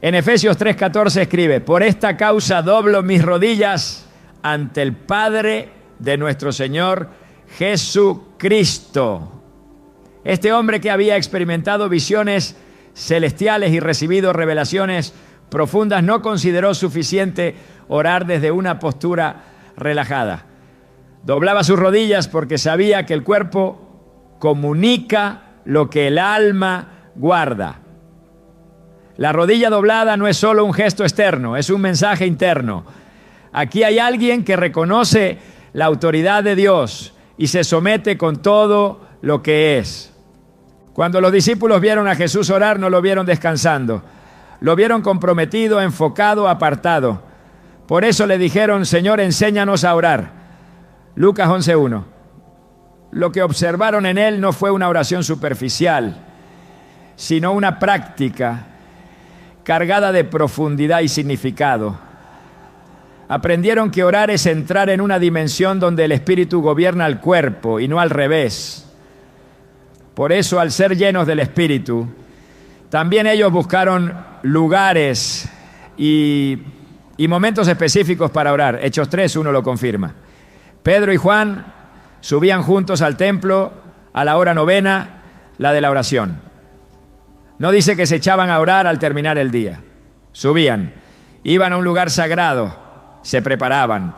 En Efesios 3:14 escribe: por esta causa doblo mis rodillas ante el Padre de nuestro Señor Jesucristo. Este hombre que había experimentado visiones celestiales y recibido revelaciones profundas no consideró suficiente orar desde una postura relajada. Doblaba sus rodillas porque sabía que el cuerpo comunica lo que el alma guarda. La rodilla doblada no es solo un gesto externo, es un mensaje interno. Aquí hay alguien que reconoce la autoridad de Dios y se somete con todo lo que es. Cuando los discípulos vieron a Jesús orar, no lo vieron descansando. Lo vieron comprometido, enfocado, apartado. Por eso le dijeron: Señor, enséñanos a orar. Lucas 11:1. Lo que observaron en él no fue una oración superficial, sino una práctica cargada de profundidad y significado. Aprendieron que orar es entrar en una dimensión donde el Espíritu gobierna el cuerpo y no al revés. Por eso, al ser llenos del Espíritu, también ellos buscaron lugares y momentos específicos para orar. Hechos 3:1 lo confirma. Pedro y Juan subían juntos al templo a la hora novena, la de la oración. No dice que se echaban a orar al terminar el día. Subían, iban a un lugar sagrado, se preparaban.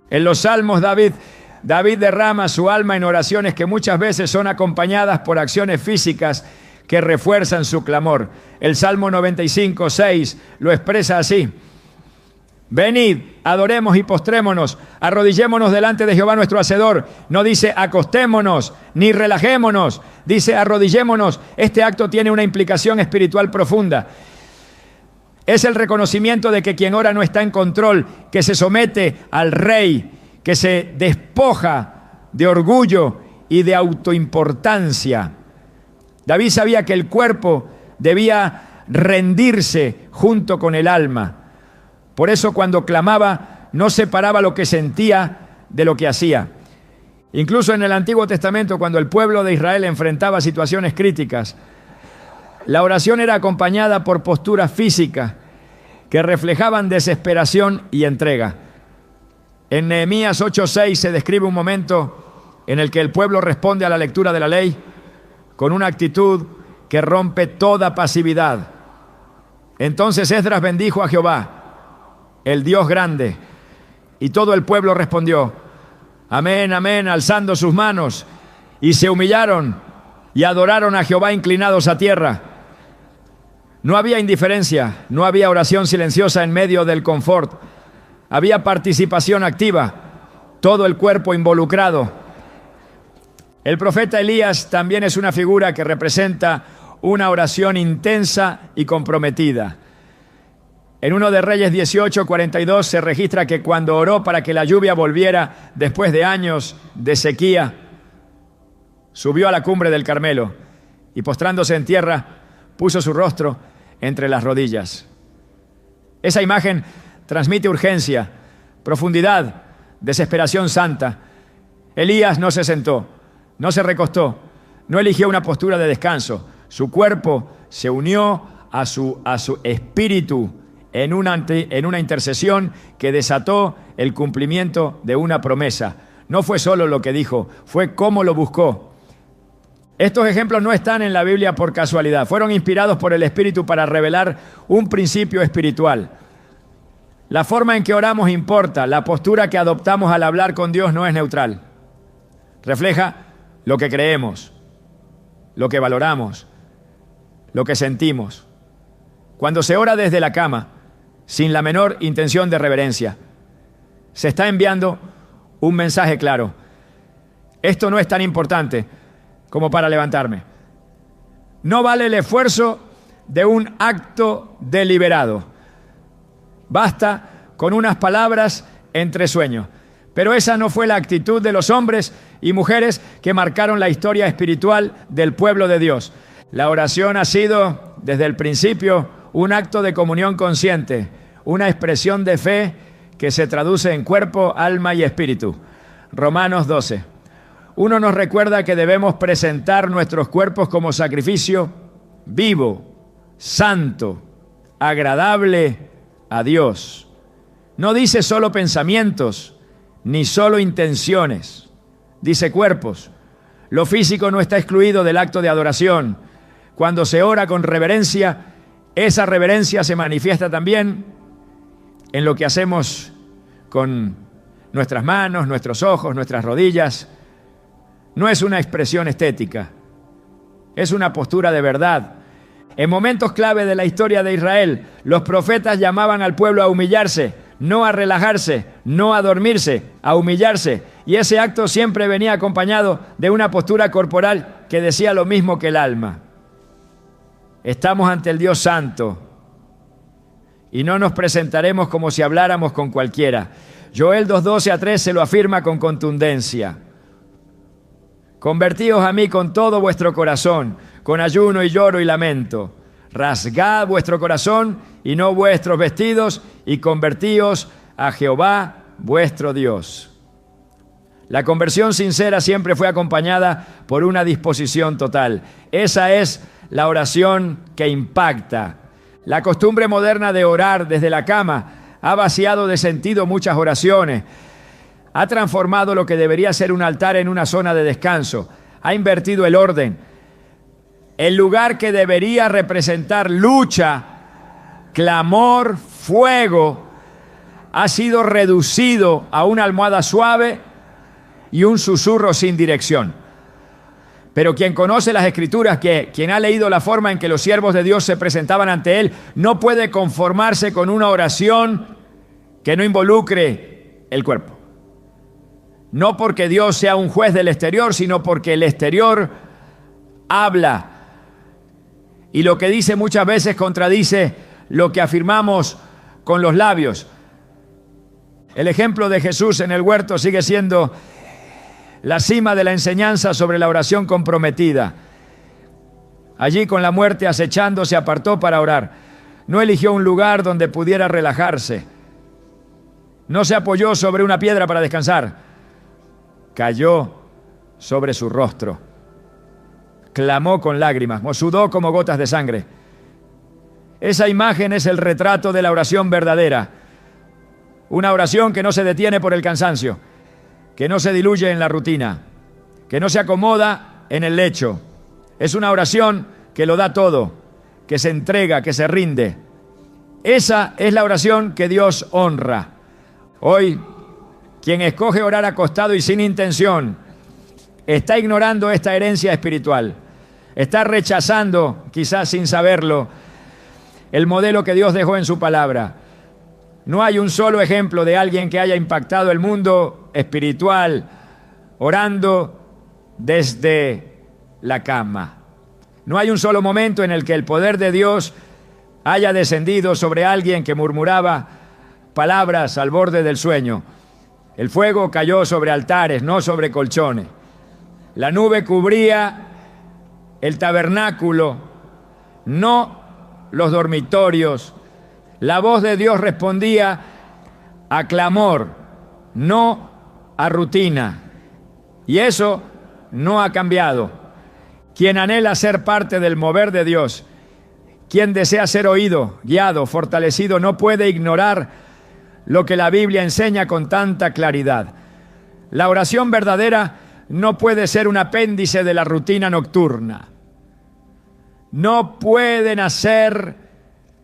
En los Salmos, David derrama su alma en oraciones que muchas veces son acompañadas por acciones físicas que refuerzan su clamor. El Salmo 95:6 lo expresa así: venid, adoremos y postrémonos, arrodillémonos delante de Jehová nuestro Hacedor. No dice acostémonos, ni relajémonos, dice arrodillémonos. Este acto tiene una implicación espiritual profunda. Es el reconocimiento de que quien ora no está en control, que se somete al Rey, que se despoja de orgullo y de autoimportancia. David sabía que el cuerpo debía rendirse junto con el alma. Por eso, cuando clamaba, no separaba lo que sentía de lo que hacía. Incluso en el Antiguo Testamento, cuando el pueblo de Israel enfrentaba situaciones críticas, la oración era acompañada por posturas físicas que reflejaban desesperación y entrega. En Nehemías 8:6 se describe un momento en el que el pueblo responde a la lectura de la ley con una actitud que rompe toda pasividad. Entonces Esdras bendijo a Jehová, el Dios grande, y todo el pueblo respondió: amén, amén, alzando sus manos, y se humillaron y adoraron a Jehová inclinados a tierra. No había indiferencia, no había oración silenciosa en medio del confort. Había participación activa, todo el cuerpo involucrado. El profeta Elías también es una figura que representa una oración intensa y comprometida. En 1 de Reyes 18:42 se registra que cuando oró para que la lluvia volviera después de años de sequía, subió a la cumbre del Carmelo y, postrándose en tierra, puso su rostro entre las rodillas. Esa imagen transmite urgencia, profundidad, desesperación santa. Elías no se sentó, no se recostó, no eligió una postura de descanso. Su cuerpo se unió a su espíritu en una intercesión que desató el cumplimiento de una promesa. No fue solo lo que dijo, fue cómo lo buscó. Estos ejemplos no están en la Biblia por casualidad. Fueron inspirados por el Espíritu para revelar un principio espiritual. La forma en que oramos importa. La postura que adoptamos al hablar con Dios no es neutral. Refleja lo que creemos, lo que valoramos, lo que sentimos. Cuando se ora desde la cama, sin la menor intención de reverencia, se está enviando un mensaje claro: esto no es tan importante como para levantarme. No vale el esfuerzo de un acto deliberado. Basta con unas palabras entre sueños. Pero esa no fue la actitud de los hombres y mujeres que marcaron la historia espiritual del pueblo de Dios. La oración ha sido, desde el principio, un acto de comunión consciente, una expresión de fe que se traduce en cuerpo, alma y espíritu. Romanos 12. Uno nos recuerda que debemos presentar nuestros cuerpos como sacrificio vivo, santo, agradable a Dios. No dice solo pensamientos, ni solo intenciones. Dice cuerpos. Lo físico no está excluido del acto de adoración. Cuando se ora con reverencia, esa reverencia se manifiesta también en lo que hacemos con nuestras manos, nuestros ojos, nuestras rodillas. No es una expresión estética, es una postura de verdad. En momentos clave de la historia de Israel, los profetas llamaban al pueblo a humillarse, no a relajarse, no a dormirse, a humillarse. Y ese acto siempre venía acompañado de una postura corporal que decía lo mismo que el alma. Estamos ante el Dios Santo y no nos presentaremos como si habláramos con cualquiera. Joel 2:12-3 se lo afirma con contundencia. Convertíos a mí con todo vuestro corazón, con ayuno y lloro y lamento. Rasgad vuestro corazón y no vuestros vestidos, y convertíos a Jehová vuestro Dios. La conversión sincera siempre fue acompañada por una disposición total. Esa es la oración que impacta. La costumbre moderna de orar desde la cama ha vaciado de sentido muchas oraciones. Ha transformado lo que debería ser un altar en una zona de descanso. Ha invertido el orden. El lugar que debería representar lucha, clamor, fuego, ha sido reducido a una almohada suave y un susurro sin dirección. Pero quien conoce las Escrituras, quien ha leído la forma en que los siervos de Dios se presentaban ante Él, no puede conformarse con una oración que no involucre el cuerpo. No porque Dios sea un juez del exterior, sino porque el exterior habla. Y lo que dice muchas veces contradice lo que afirmamos con los labios. El ejemplo de Jesús en el huerto sigue siendo la cima de la enseñanza sobre la oración comprometida. Allí, con la muerte acechando, se apartó para orar. No eligió un lugar donde pudiera relajarse. No se apoyó sobre una piedra para descansar. Cayó sobre su rostro. Clamó con lágrimas, sudó como gotas de sangre. Esa imagen es el retrato de la oración verdadera. Una oración que no se detiene por el cansancio, que no se diluye en la rutina, que no se acomoda en el lecho. Es una oración que lo da todo, que se entrega, que se rinde. Esa es la oración que Dios honra. Hoy, quien escoge orar acostado y sin intención, está ignorando esta herencia espiritual. Está rechazando, quizás sin saberlo, el modelo que Dios dejó en su palabra. No hay un solo ejemplo de alguien que haya impactado el mundo espiritual orando desde la cama. No hay un solo momento en el que el poder de Dios haya descendido sobre alguien que murmuraba palabras al borde del sueño. El fuego cayó sobre altares, no sobre colchones. La nube cubría el tabernáculo, no los dormitorios. La voz de Dios respondía a clamor, no a rutina. Y eso no ha cambiado. Quien anhela ser parte del mover de Dios, quien desea ser oído, guiado, fortalecido, no puede ignorar lo que la Biblia enseña con tanta claridad. La oración verdadera no puede ser un apéndice de la rutina nocturna. No puede nacer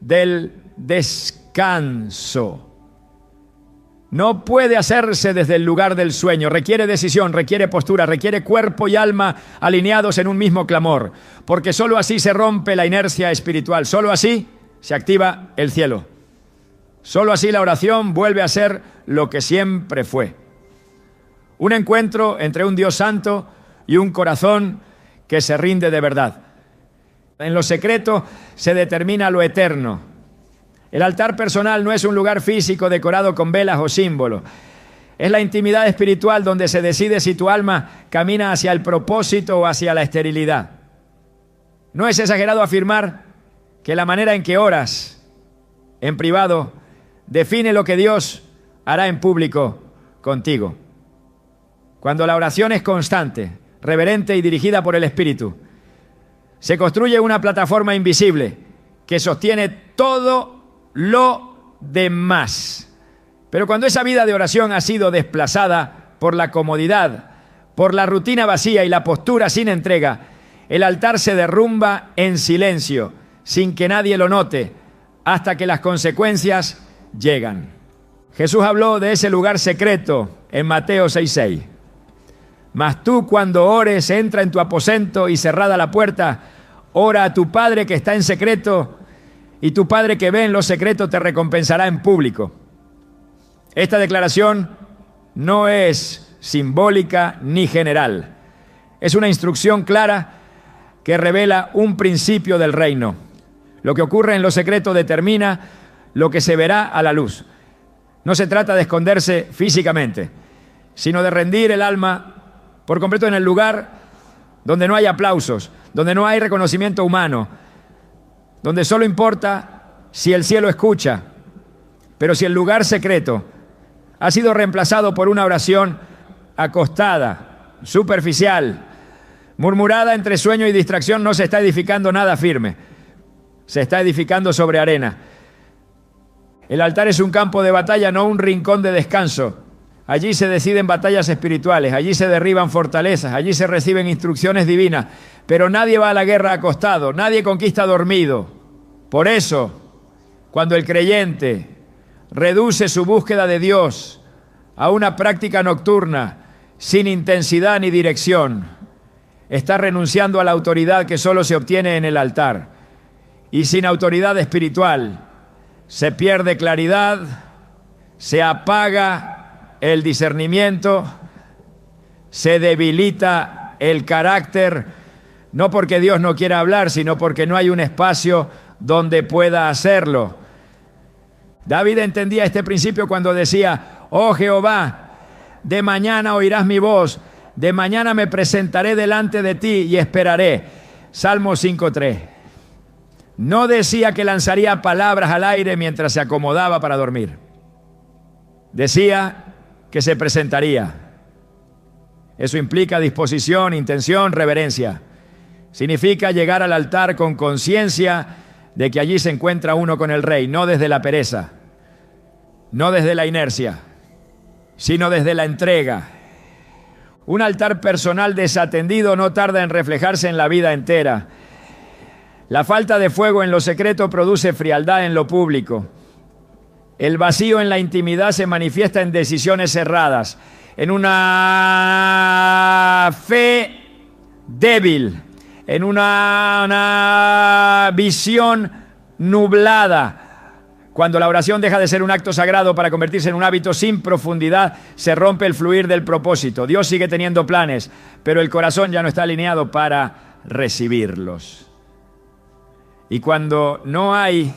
del descanso. No puede hacerse desde el lugar del sueño. Requiere decisión, requiere postura, requiere cuerpo y alma alineados en un mismo clamor. Porque sólo así se rompe la inercia espiritual. Sólo así se activa el cielo. Sólo así la oración vuelve a ser lo que siempre fue. Un encuentro entre un Dios santo y un corazón que se rinde de verdad. En lo secreto se determina lo eterno. El altar personal no es un lugar físico decorado con velas o símbolos. Es la intimidad espiritual donde se decide si tu alma camina hacia el propósito o hacia la esterilidad. No es exagerado afirmar que la manera en que oras en privado define lo que Dios hará en público contigo. Cuando la oración es constante, reverente y dirigida por el Espíritu, se construye una plataforma invisible que sostiene todo lo demás. Pero cuando esa vida de oración ha sido desplazada por la comodidad, por la rutina vacía y la postura sin entrega, el altar se derrumba en silencio, sin que nadie lo note, hasta que las consecuencias llegan. Jesús habló de ese lugar secreto en Mateo 6:6. Mas tú, cuando ores, entra en tu aposento y cerrada la puerta, ora a tu Padre que está en secreto, y tu Padre que ve en lo secreto te recompensará en público. Esta declaración no es simbólica ni general. Es una instrucción clara que revela un principio del reino. Lo que ocurre en lo secreto determina lo que se verá a la luz. No se trata de esconderse físicamente, sino de rendir el alma por completo en el lugar donde no hay aplausos, donde no hay reconocimiento humano, donde solo importa si el cielo escucha, pero si el lugar secreto ha sido reemplazado por una oración acostada, superficial, murmurada entre sueño y distracción. No se está edificando nada firme, se está edificando sobre arena. El altar es un campo de batalla, no un rincón de descanso. Allí se deciden batallas espirituales, allí se derriban fortalezas, allí se reciben instrucciones divinas, pero nadie va a la guerra acostado, nadie conquista dormido. Por eso, cuando el creyente reduce su búsqueda de Dios a una práctica nocturna sin intensidad ni dirección, está renunciando a la autoridad que solo se obtiene en el altar. Y sin autoridad espiritual se pierde claridad, se apaga el discernimiento, se debilita el carácter, no porque Dios no quiera hablar, sino porque no hay un espacio donde pueda hacerlo. David entendía este principio cuando decía: oh Jehová, de mañana oirás mi voz, de mañana me presentaré delante de ti y esperaré. Salmo 5:3. No decía que lanzaría palabras al aire mientras se acomodaba para dormir. Decía que se presentaría. Eso implica disposición, intención, reverencia. Significa llegar al altar con conciencia de que allí se encuentra uno con el Rey, no desde la pereza, no desde la inercia, sino desde la entrega. Un altar personal desatendido no tarda en reflejarse en la vida entera. La falta de fuego en lo secreto produce frialdad en lo público. El vacío en la intimidad se manifiesta en decisiones cerradas, en una fe débil, en una visión nublada. Cuando la oración deja de ser un acto sagrado para convertirse en un hábito sin profundidad, se rompe el fluir del propósito. Dios sigue teniendo planes, pero el corazón ya no está alineado para recibirlos. Y cuando no hay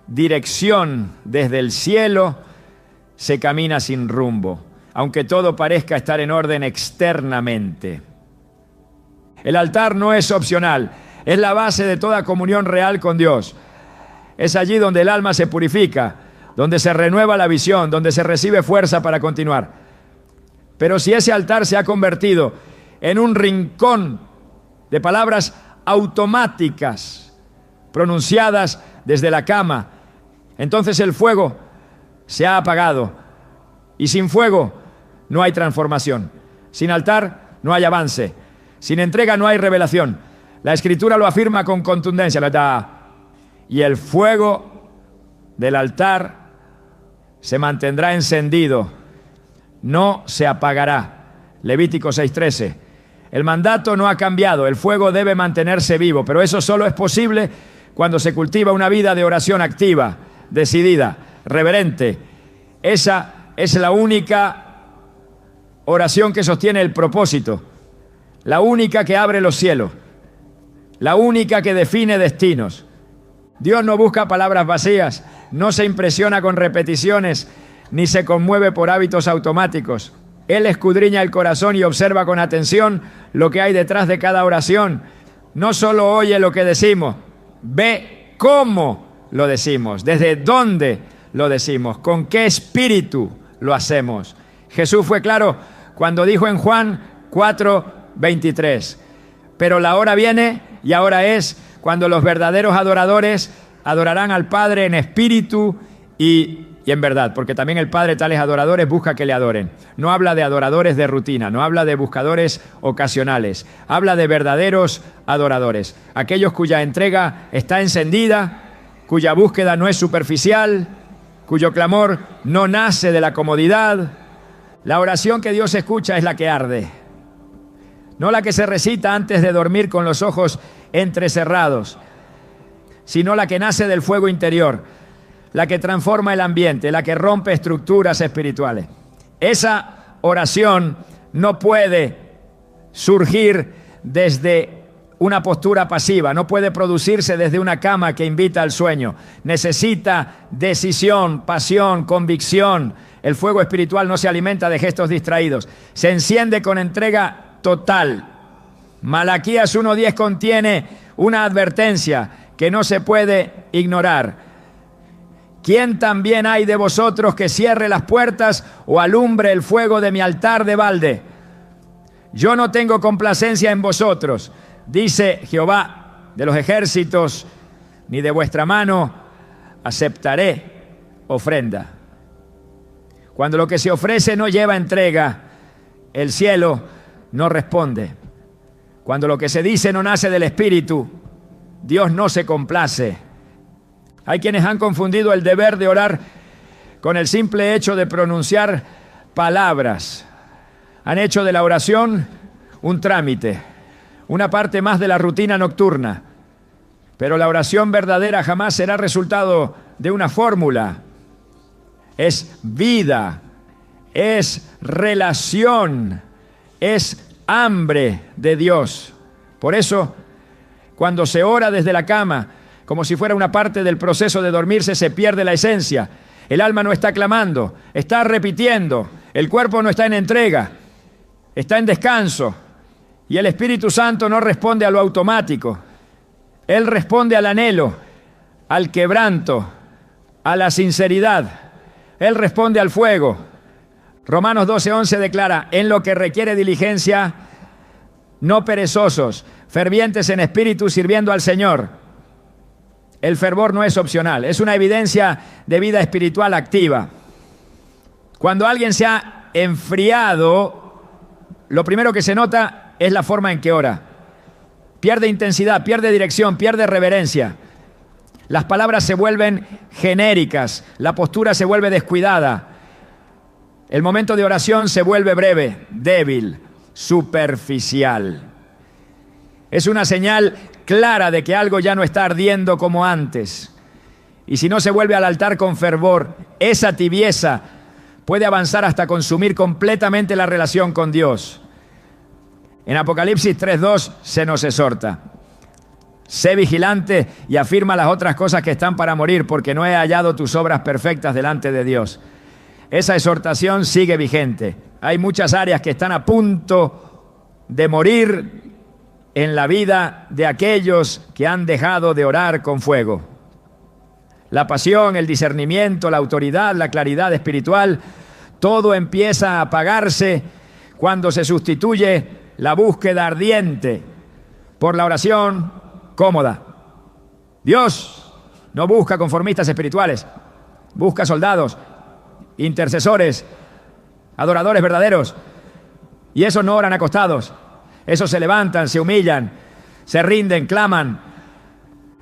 dirección desde el cielo, se camina sin rumbo, aunque todo parezca estar en orden externamente. El altar no es opcional, es la base de toda comunión real con Dios. Es allí donde el alma se purifica, donde se renueva la visión, donde se recibe fuerza para continuar. Pero si ese altar se ha convertido en un rincón de palabras automáticas, pronunciadas desde la cama, entonces el fuego se ha apagado. Y sin fuego no hay transformación. Sin altar no hay avance. Sin entrega no hay revelación. La Escritura lo afirma con contundencia, ¿verdad? Y el fuego del altar se mantendrá encendido, no se apagará. Levítico 6:13. El mandato no ha cambiado, el fuego debe mantenerse vivo, pero eso solo es posible cuando se cultiva una vida de oración activa, decidida, reverente. Esa es la única oración que sostiene el propósito, la única que abre los cielos, la única que define destinos. Dios no busca palabras vacías, no se impresiona con repeticiones, ni se conmueve por hábitos automáticos. Él escudriña el corazón y observa con atención lo que hay detrás de cada oración. No solo oye lo que decimos, ve cómo lo decimos, desde dónde lo decimos, con qué espíritu lo hacemos. Jesús fue claro cuando dijo en Juan 4:23, pero la hora viene y ahora es cuando los verdaderos adoradores adorarán al Padre en espíritu y en verdad, porque también el Padre tales adoradores busca que le adoren. No habla de adoradores de rutina, no habla de buscadores ocasionales, habla de verdaderos adoradores, aquellos cuya entrega está encendida, cuya búsqueda no es superficial, cuyo clamor no nace de la comodidad. La oración que Dios escucha es la que arde, no la que se recita antes de dormir con los ojos entrecerrados, sino la que nace del fuego interior, la que transforma el ambiente, la que rompe estructuras espirituales. Esa oración no puede surgir desde una postura pasiva, no puede producirse desde una cama que invita al sueño. Necesita decisión, pasión, convicción. El fuego espiritual no se alimenta de gestos distraídos, se enciende con entrega total. Malaquías 1:10 contiene una advertencia que no se puede ignorar. ¿Quién también hay de vosotros que cierre las puertas o alumbre el fuego de mi altar de balde? Yo no tengo complacencia en vosotros, dice Jehová de los ejércitos, ni de vuestra mano aceptaré ofrenda. Cuando lo que se ofrece no lleva entrega, el cielo no responde. Cuando lo que se dice no nace del Espíritu, Dios no se complace. Hay quienes han confundido el deber de orar con el simple hecho de pronunciar palabras. Han hecho de la oración un trámite, una parte más de la rutina nocturna. Pero la oración verdadera jamás será resultado de una fórmula. Es vida, es relación, es hambre de Dios. Por eso, cuando se ora desde la cama, como si fuera una parte del proceso de dormirse, se pierde la esencia. El alma no está clamando, está repitiendo. El cuerpo no está en entrega, está en descanso. Y el Espíritu Santo no responde a lo automático. Él responde al anhelo, al quebranto, a la sinceridad. Él responde al fuego. Romanos 12:11 declara: en lo que requiere diligencia, no perezosos, fervientes en espíritu, sirviendo al Señor. El fervor no es opcional, es una evidencia de vida espiritual activa. Cuando alguien se ha enfriado, lo primero que se nota es la forma en que ora. Pierde intensidad, pierde dirección, pierde reverencia. Las palabras se vuelven genéricas, la postura se vuelve descuidada. El momento de oración se vuelve breve, débil, superficial. Es una señal clara de que algo ya no está ardiendo como antes. Y si no se vuelve al altar con fervor, esa tibieza puede avanzar hasta consumir completamente la relación con Dios. En Apocalipsis 3:2 se nos exhorta: sé vigilante y afirma las otras cosas que están para morir, porque no he hallado tus obras perfectas delante de Dios. Esa exhortación sigue vigente. Hay muchas áreas que están a punto de morir en la vida de aquellos que han dejado de orar con fuego. La pasión, el discernimiento, la autoridad, la claridad espiritual, todo empieza a apagarse cuando se sustituye la búsqueda ardiente por la oración cómoda. Dios no busca conformistas espirituales, busca soldados, intercesores, adoradores verdaderos. Y esos no oran acostados, esos se levantan, se humillan, se rinden, claman.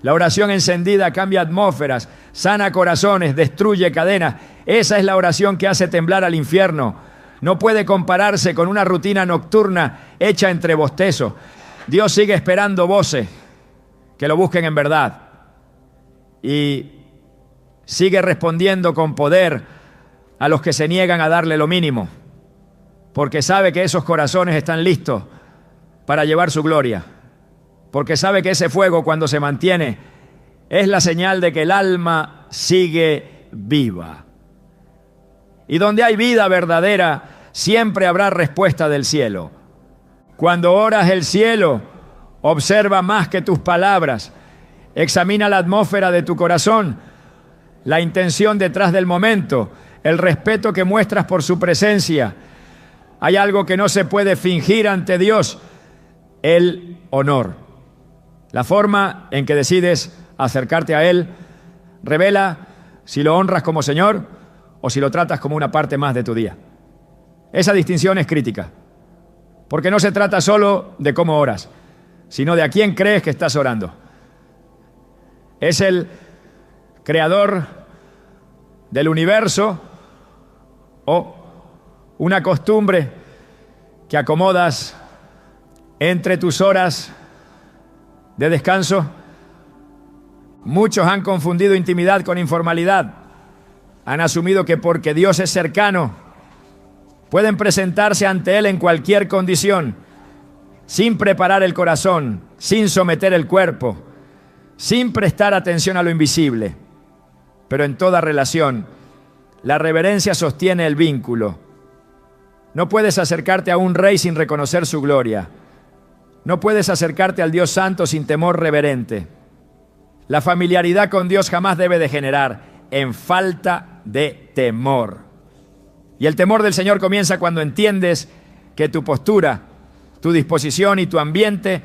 La oración encendida cambia atmósferas, sana corazones, destruye cadenas. Esa es la oración que hace temblar al infierno. No puede compararse con una rutina nocturna hecha entre bostezos. Dios sigue esperando voces que lo busquen en verdad. Y sigue respondiendo con poder a los que se niegan a darle lo mínimo, porque sabe que esos corazones están listos para llevar su gloria, porque sabe que ese fuego, cuando se mantiene, es la señal de que el alma sigue viva. Y donde hay vida verdadera, siempre habrá respuesta del cielo. Cuando oras, el cielo observa más que tus palabras, examina la atmósfera de tu corazón, la intención detrás del momento, el respeto que muestras por su presencia. Hay algo que no se puede fingir ante Dios: el honor. La forma en que decides acercarte a Él revela si lo honras como Señor o si lo tratas como una parte más de tu día. Esa distinción es crítica, porque no se trata solo de cómo oras, sino de a quién crees que estás orando. ¿Es el creador del universo o una costumbre que acomodas entre tus horas de descanso? Muchos han confundido intimidad con informalidad. Han asumido que porque Dios es cercano, pueden presentarse ante Él en cualquier condición, sin preparar el corazón, sin someter el cuerpo, sin prestar atención a lo invisible. Pero en toda relación, la reverencia sostiene el vínculo. No puedes acercarte a un rey sin reconocer su gloria. No puedes acercarte al Dios santo sin temor reverente. La familiaridad con Dios jamás debe degenerar. en falta de temor. Y el temor del Señor comienza cuando entiendes que tu postura, tu disposición y tu ambiente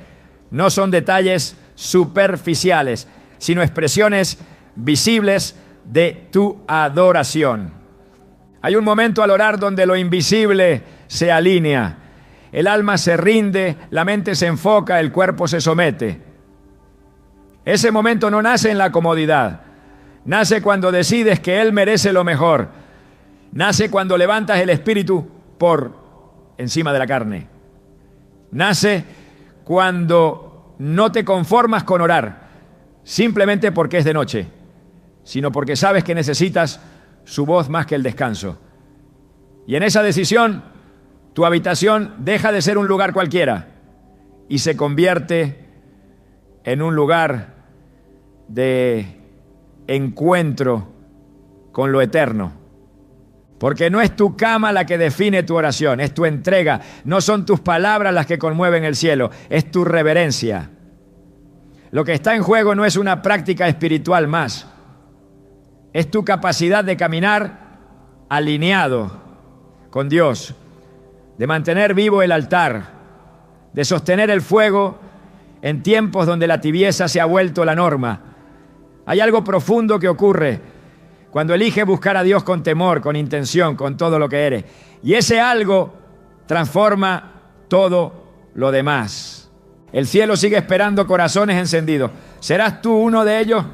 no son detalles superficiales, sino expresiones visibles de tu adoración. Hay un momento al orar donde lo invisible se alinea. El alma se rinde, la mente se enfoca, el cuerpo se somete. Ese momento no nace en la comodidad. Nace cuando decides que Él merece lo mejor. Nace cuando levantas el espíritu por encima de la carne. Nace cuando no te conformas con orar, simplemente porque es de noche, sino porque sabes que necesitas su voz más que el descanso. Y en esa decisión, tu habitación deja de ser un lugar cualquiera y se convierte en un lugar de encuentro con lo eterno. Porque no es tu cama la que define tu oración, es tu entrega. No son tus palabras las que conmueven el cielo, es tu reverencia. Lo que está en juego no es una práctica espiritual más, es tu capacidad de caminar alineado con Dios, de mantener vivo el altar, de sostener el fuego en tiempos donde la tibieza se ha vuelto la norma. Hay algo profundo que ocurre cuando eliges buscar a Dios con temor, con intención, con todo lo que eres. Y ese algo transforma todo lo demás. El cielo sigue esperando corazones encendidos. ¿Serás tú uno de ellos?